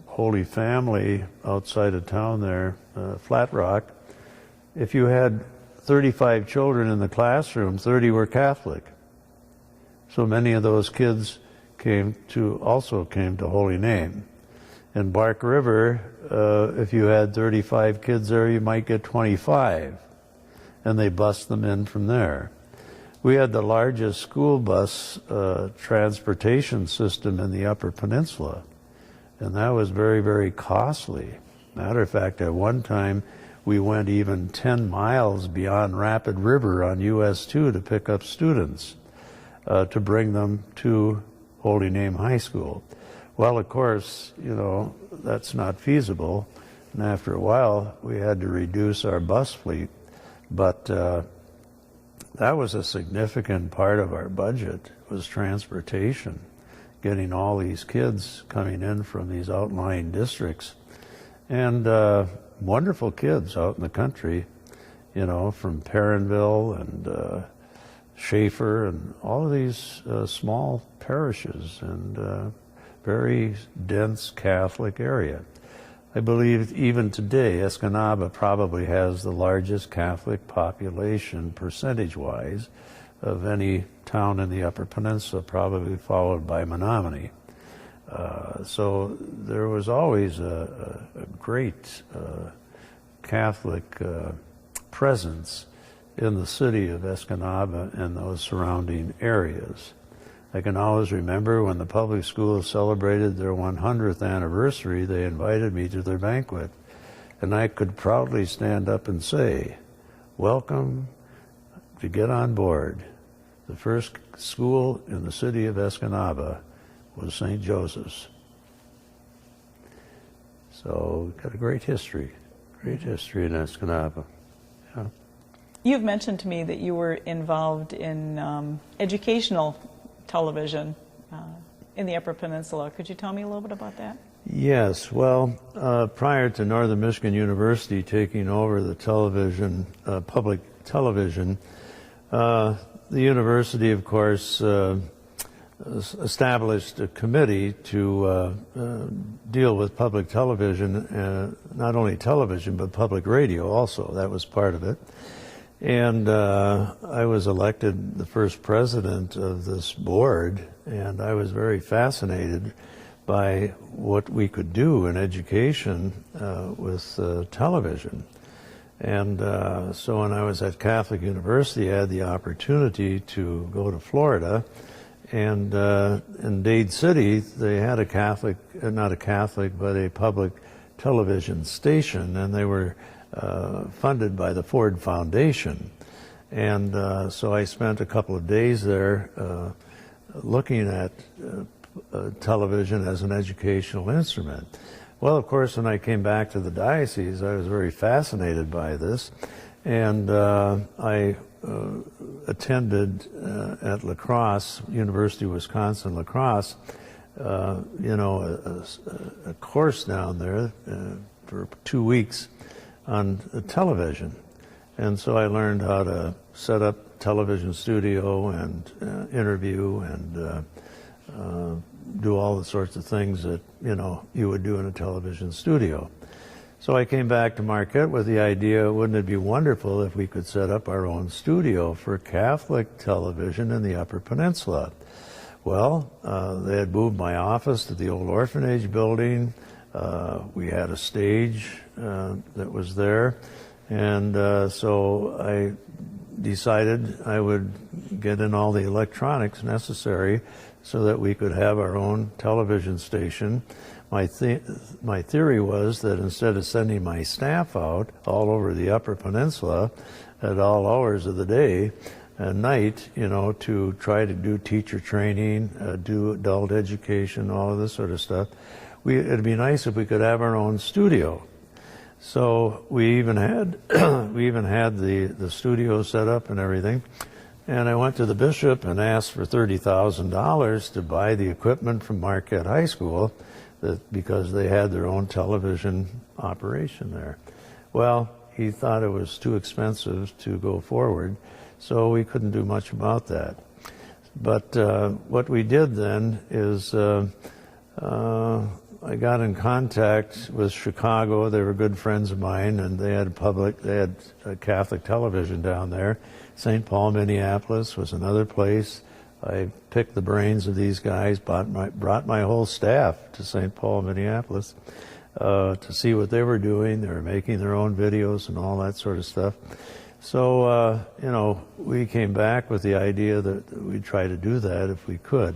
Holy Family outside of town there, Flat Rock, if you had 35 children in the classroom, 30 were Catholic. So many of those kids also came to Holy Name. In Bark River, if you had 35 kids there, you might get 25, and they bus them in from there. We had the largest school bus transportation system in the Upper Peninsula, and that was very, very costly. Matter of fact, at one time, we went even 10 miles beyond Rapid River on US 2 to pick up students to bring them to Holy Name High School. Well, of course, you know, that's not feasible, and after a while, we had to reduce our bus fleet, but that was a significant part of our budget, was transportation, getting all these kids coming in from these outlying districts, and wonderful kids out in the country, you know, from Perrinville and Schaefer and all of these small parishes and very dense Catholic area. I believe even today, Escanaba probably has the largest Catholic population percentage-wise of any town in the Upper Peninsula, probably followed by Menominee. So there was always a great Catholic presence in the city of Escanaba and those surrounding areas. I can always remember when the public schools celebrated their 100th anniversary, they invited me to their banquet. And I could proudly stand up and say, welcome to get on board. The first school in the city of Escanaba was St. Joseph's. So we've got a great history in Escanaba. Yeah.
You've mentioned to me that you were involved in educational television in the Upper Peninsula. Could you tell me a little bit about that?
Yes. Well, prior to Northern Michigan University taking over the television, public television, the university, of course, established a committee to deal with public television, not only television, but public radio also. That was part of it. And I was elected the first president of this board, and I was very fascinated by what we could do in education with television. And so when I was at Catholic University, I had the opportunity to go to Florida. And in Dade City, they had a Catholic, not a Catholic, but a public television station, and they were funded by the Ford Foundation. And so I spent a couple of days there looking at television as an educational instrument. Well, of course, when I came back to the diocese, I was very fascinated by this, and I attended at La Crosse, University of Wisconsin, La Crosse, a course down there for 2 weeks on television. And so I learned how to set up television studio and interview and do all the sorts of things that, you would do in a television studio. So I came back to Marquette with the idea, wouldn't it be wonderful if we could set up our own studio for Catholic television in the Upper Peninsula? Well, they had moved my office to the old orphanage building. We had a stage that was there. And so I decided I would get in all the electronics necessary so that we could have our own television station. My theory was that instead of sending my staff out all over the Upper Peninsula at all hours of the day and night, to try to do teacher training, do adult education, all of this sort of stuff, it'd be nice if we could have our own studio. So we even had the studio set up and everything. And I went to the bishop and asked for $30,000 to buy the equipment from Marquette High School, because they had their own television operation there. Well, he thought it was too expensive to go forward, so we couldn't do much about that. But what we did then is I got in contact with Chicago. They were good friends of mine, and they had Catholic television down there. St. Paul, Minneapolis was another place. I picked the brains of these guys, brought my whole staff to St. Paul, Minneapolis to see what they were doing. They were making their own videos and all that sort of stuff. So, we came back with the idea that we'd try to do that if we could,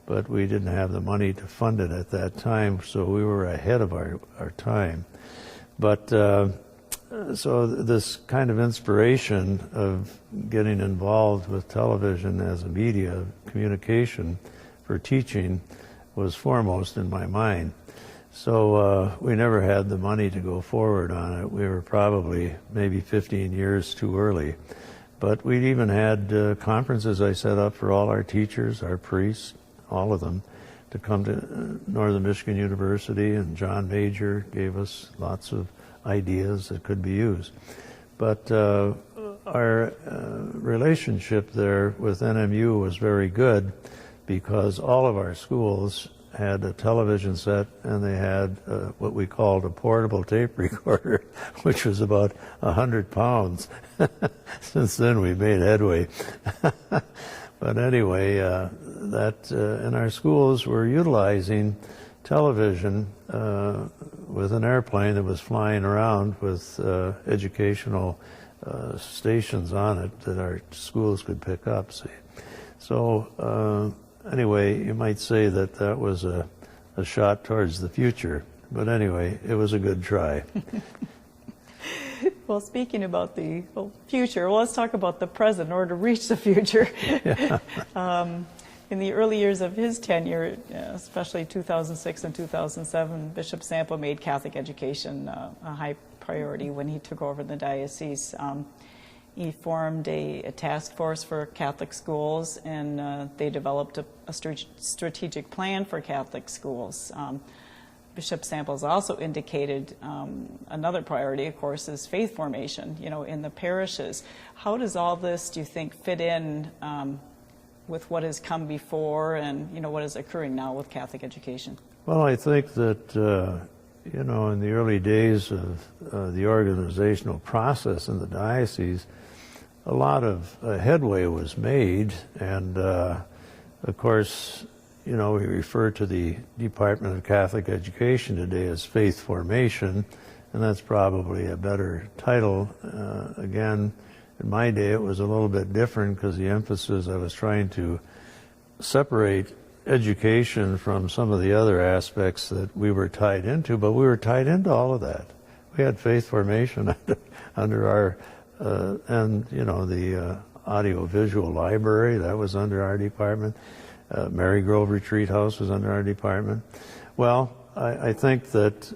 but we didn't have the money to fund it at that time, so we were ahead of our time. But so this kind of inspiration of getting involved with television as a media of communication for teaching was foremost in my mind. So we never had the money to go forward on it. We were probably maybe 15 years too early. But we'd even had conferences I set up for all our teachers, our priests, all of them, to come to Northern Michigan University, and John Major gave us lots of ideas that could be used. But our relationship there with NMU was very good, because all of our schools had a television set, and they had what we called a portable tape recorder, which was about 100 pounds. Since then, we made headway. But anyway, in our schools, we're utilizing television with an airplane that was flying around with educational stations on it that our schools could pick up. See, so anyway, you might say that that was a shot towards the future. But anyway, it was a good try.
Well, speaking about the future, well, let's talk about the present in order to reach the future.
Yeah.
In the early years of his tenure, especially 2006 and 2007, Bishop Sample made Catholic education a high priority when he took over the diocese. He formed a task force for Catholic schools, and they developed a strategic plan for Catholic schools. Bishop Samples also indicated another priority, of course, is faith formation, in the parishes. How does all this, do you think, fit in with what has come before and, what is occurring now with Catholic education?
Well, I think that, in the early days of the organizational process in the diocese, a lot of headway was made, and of course, we refer to the Department of Catholic Education today as faith formation, and that's probably a better title. Again, in my day it was a little bit different because the emphasis, I was trying to separate education from some of the other aspects that we were tied into, but we were tied into all of that. We had faith formation under our, and the audio-visual library, that was under our department. Mary Grove Retreat House was under our department. Well, I think that,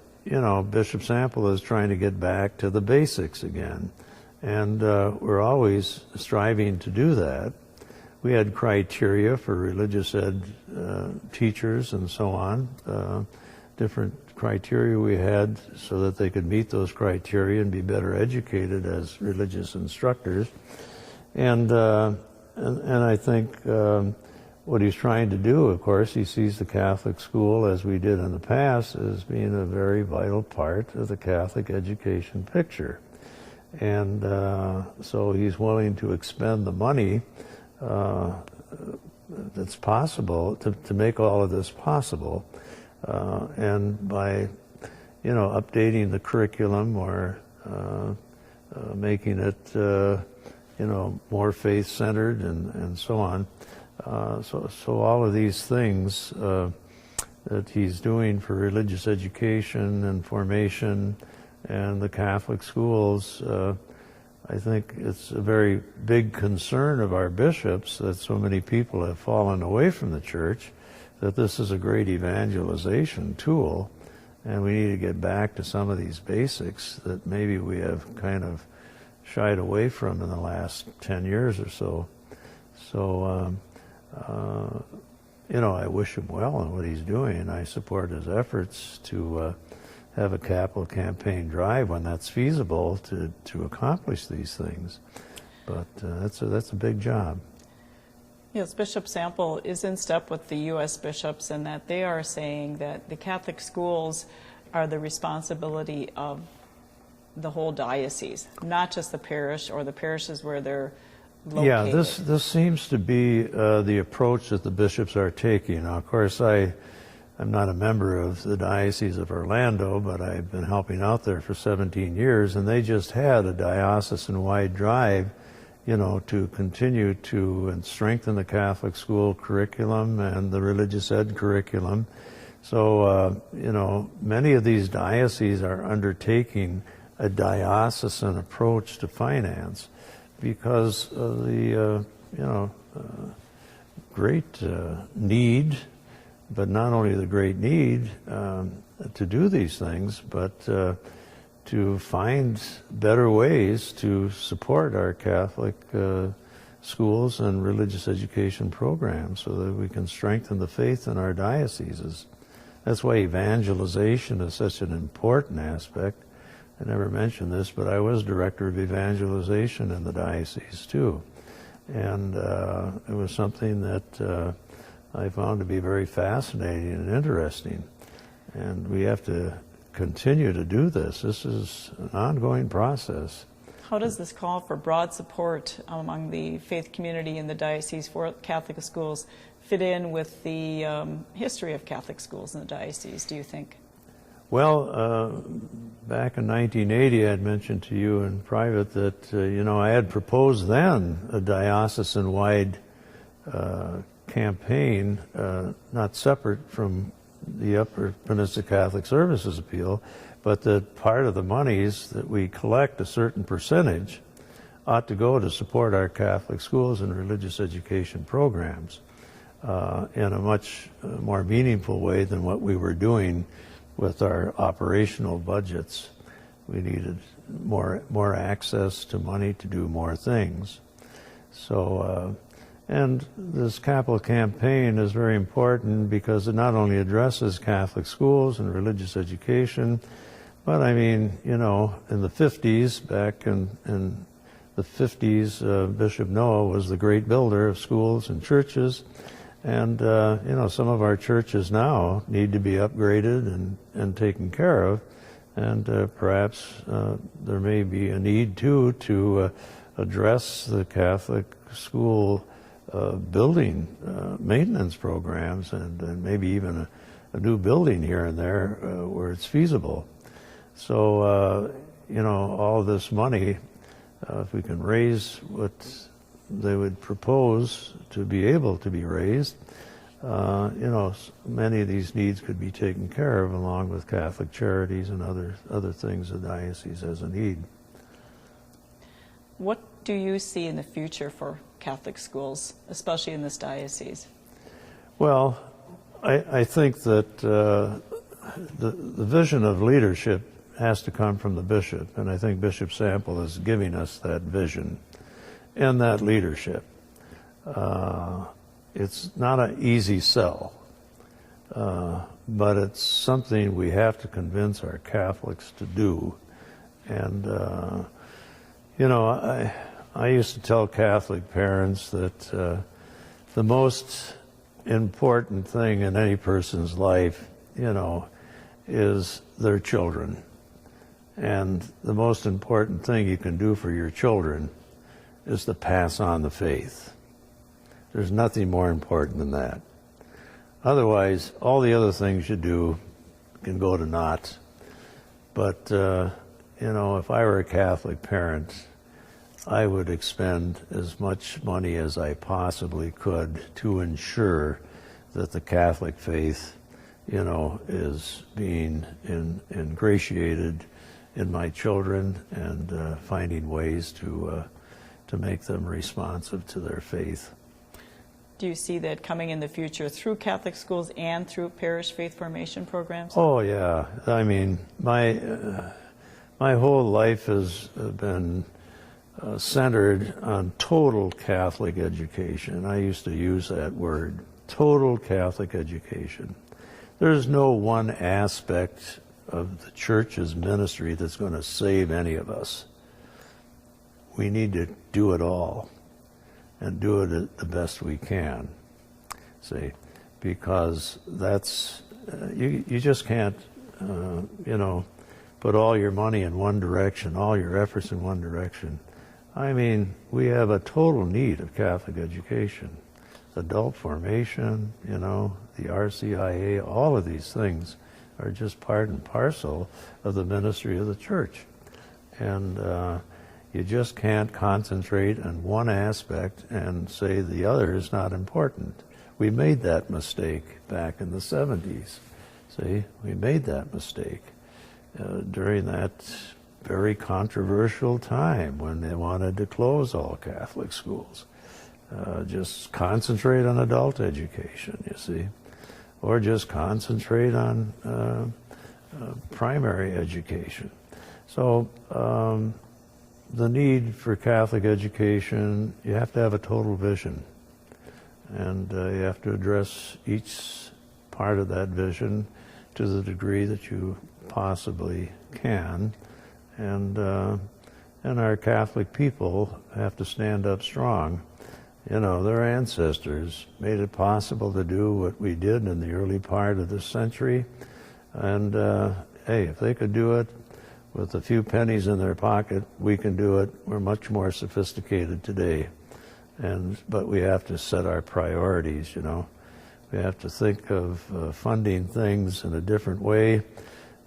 Bishop Sample is trying to get back to the basics again. And we're always striving to do that. We had criteria for religious ed teachers and so on, different criteria we had so that they could meet those criteria and be better educated as religious instructors. And I think what he's trying to do, of course, he sees the Catholic school, as we did in the past, as being a very vital part of the Catholic education picture. And so he's willing to expend the money that's possible to make all of this possible. And by, updating the curriculum or making it, more faith-centered and so on. So all of these things that he's doing for religious education and formation and the Catholic schools, I think it's a very big concern of our bishops that so many people have fallen away from the church, that this is a great evangelization tool, and we need to get back to some of these basics that maybe we have kind of shied away from in the last 10 years or so. So, I wish him well in what he's doing, and I support his efforts to have a capital campaign drive when that's feasible to accomplish these things. But that's a big job.
Yes, Bishop Sample is in step with the U.S. bishops in that they are saying that the Catholic schools are the responsibility of the whole diocese, not just the parish or the parishes where they're located.
Yeah, this seems to be the approach that the bishops are taking. Now, of course, I'm not a member of the Diocese of Orlando, but I've been helping out there for 17 years, and they just had a diocesan-wide drive, to continue to strengthen the Catholic school curriculum and the religious ed curriculum. So, many of these dioceses are undertaking a diocesan approach to finance because of the, great need, but not only the great need to do these things, but to find better ways to support our Catholic schools and religious education programs so that we can strengthen the faith in our dioceses. That's why evangelization is such an important aspect. I never mentioned this, but I was director of evangelization in the diocese too. And it was something that I found to be very fascinating and interesting. And we have to continue to do this. This is an ongoing process.
How does this call for broad support among the faith community in the diocese for Catholic schools fit in with the history of Catholic schools in the diocese, do you think?
Well, back in 1980, I had mentioned to you in private that, I had proposed then a diocesan-wide campaign, not separate from the Upper Peninsula Catholic Services Appeal, but that part of the monies that we collect, a certain percentage, ought to go to support our Catholic schools and religious education programs in a much more meaningful way than what we were doing with our operational budgets. We needed more access to money to do more things. So, and this capital campaign is very important because it not only addresses Catholic schools and religious education, but I mean, in the 50s, back in the 50s, Bishop Noah was the great builder of schools and churches. And, some of our churches now need to be upgraded and taken care of. And perhaps there may be a need, too, to address the Catholic school building maintenance programs and maybe even a new building here and there where it's feasible. So, all this money, if we can raise what they would propose to be able to be raised, many of these needs could be taken care of along with Catholic charities and other things the diocese has a need.
What do you see in the future for Catholic schools, especially in this diocese?
Well, I think that the vision of leadership has to come from the bishop, and I think Bishop Sample is giving us that vision and that leadership. It's not an easy sell, but it's something we have to convince our Catholics to do. And, I used to tell Catholic parents that the most important thing in any person's life, is their children. And the most important thing you can do for your children is to pass on the faith. There's nothing more important than that. Otherwise, all the other things you do can go to naught. But, if I were a Catholic parent, I would expend as much money as I possibly could to ensure that the Catholic faith, is being ingratiated in my children and finding ways to make them responsive to their faith.
Do you see that coming in the future through Catholic schools and through parish faith formation programs?
Oh, yeah. I mean, my whole life has been centered on total Catholic education. I used to use that word, total Catholic education. There's no one aspect of the church's ministry that's going to save any of us. We need to do it all and do it the best we can, see, because that's, you just can't, put all your money in one direction, all your efforts in one direction. I mean, we have a total need of Catholic education, adult formation, the RCIA, all of these things are just part and parcel of the ministry of the church. And you just can't concentrate on one aspect and say the other is not important. We made that mistake back in the 70s. See, we made that mistake during that very controversial time when they wanted to close all Catholic schools. Just concentrate on adult education, you see, or just concentrate on primary education. So the need for Catholic education, you have to have a total vision, and you have to address each part of that vision to the degree that you possibly can, and our Catholic people have to stand up strong You know, their ancestors made it possible to do what we did in the early part of this century. And hey, if they could do it with a few pennies in their pocket, we can do it. We're much more sophisticated today. But we have to set our priorities, you know. We have to think of funding things in a different way.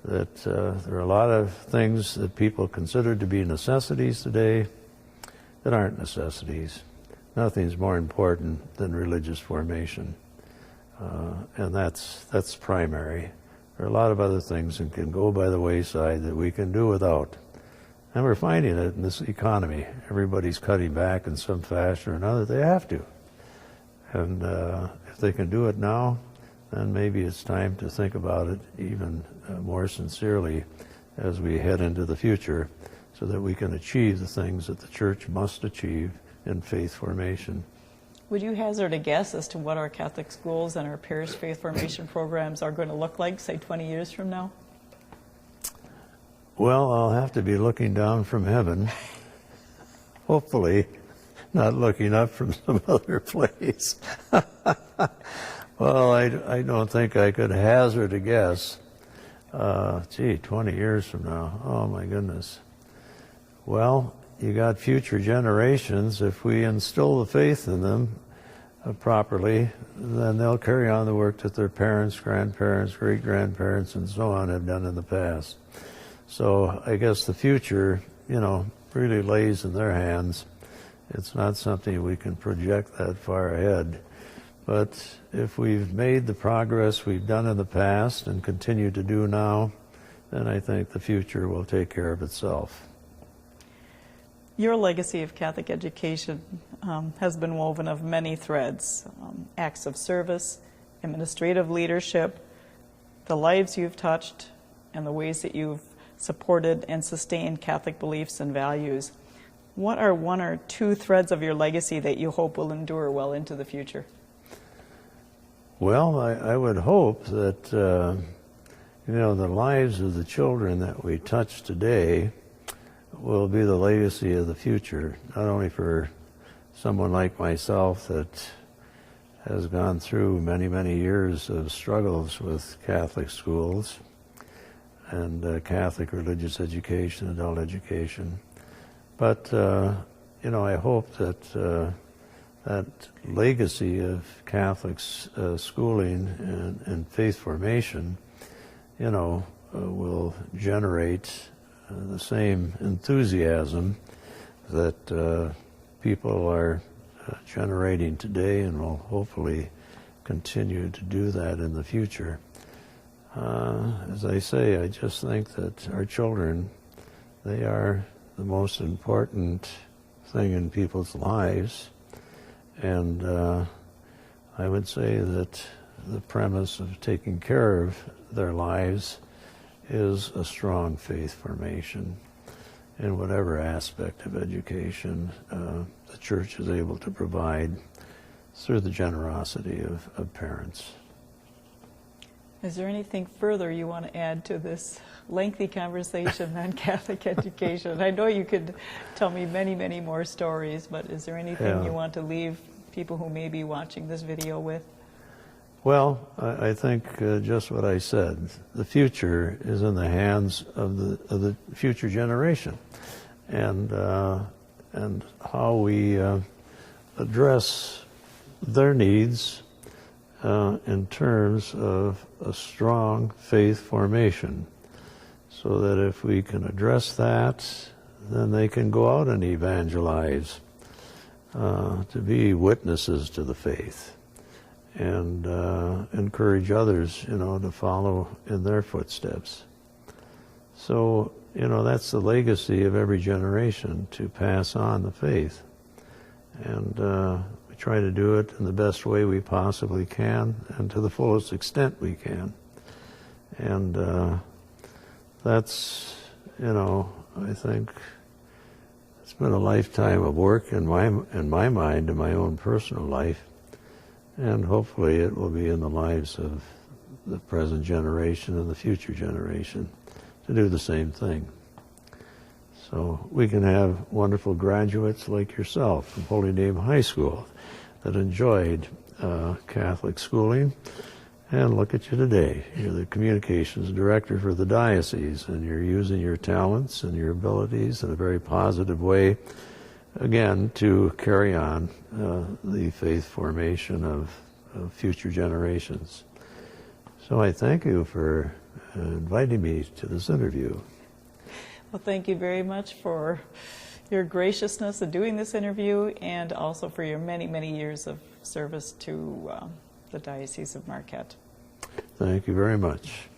That there are a lot of things that people consider to be necessities today that aren't necessities. Nothing's more important than religious formation, and that's primary. There are a lot of other things that can go by the wayside that we can do without. And we're finding it in this economy. Everybody's cutting back in some fashion or another. They have to. And if they can do it now, then maybe it's time to think about it even more sincerely as we head into the future, so that we can achieve the things that the church must achieve in faith formation.
Would you hazard a guess as to what our Catholic schools and our parish faith formation programs are going to look like, say, 20 years from now?
Well, I'll have to be looking down from heaven, hopefully not looking up from some other place. Well, I don't think I could hazard a guess. 20 years from now, oh my goodness. Well, you got future generations. If we instill the faith in them properly, then they'll carry on the work that their parents, grandparents, great-grandparents, and so on have done in the past. So I guess the future, you know, really lays in their hands. It's not something we can project that far ahead. But if we've made the progress we've done in the past and continue to do now, then I think the future will take care of itself.
Your legacy of Catholic education has been woven of many threads, acts of service, administrative leadership, the lives you've touched, and the ways that you've supported and sustained Catholic beliefs and values. What are one or two threads of your legacy that you hope will endure well into the future?
Well, I would hope that, you know, the lives of the children that we touch today will be the legacy of the future, not only for someone like myself that has gone through many, many years of struggles with Catholic schools and Catholic religious education, adult education, but, you know, I hope that that legacy of Catholic schooling and faith formation, you know, will generate the same enthusiasm that people are generating today, and will hopefully continue to do that in the future. As I say, I just think that our children, they are the most important thing in people's lives. And I would say that the premise of taking care of their lives is a strong faith formation in whatever aspect of education the Church is able to provide through the generosity of parents.
Is there anything further you want to add to this lengthy conversation on Catholic education? I know you could tell me many, many more stories, but is there anything you want to leave people who may be watching this video with?
Well, I think just what I said. The future is in the hands of the future generation, and how we address their needs in terms of a strong faith formation, so that if we can address that, then they can go out and evangelize, to be witnesses to the faith, and encourage others, you know, to follow in their footsteps. So, you know, that's the legacy of every generation, to pass on the faith. And we try to do it in the best way we possibly can, and to the fullest extent we can. And that's, you know, I think it's been a lifetime of work in my mind, in my own personal life. And hopefully it will be in the lives of the present generation and the future generation to do the same thing. So we can have wonderful graduates like yourself from Holy Name High School that enjoyed Catholic schooling. And look at you today. You're the communications director for the diocese, and you're using your talents and your abilities in a very positive way, again, to carry on the faith formation of future generations. So I thank you for inviting me to this interview.
Well, thank you very much for your graciousness in doing this interview, and also for your many, many years of service to the Diocese of Marquette.
Thank you very much.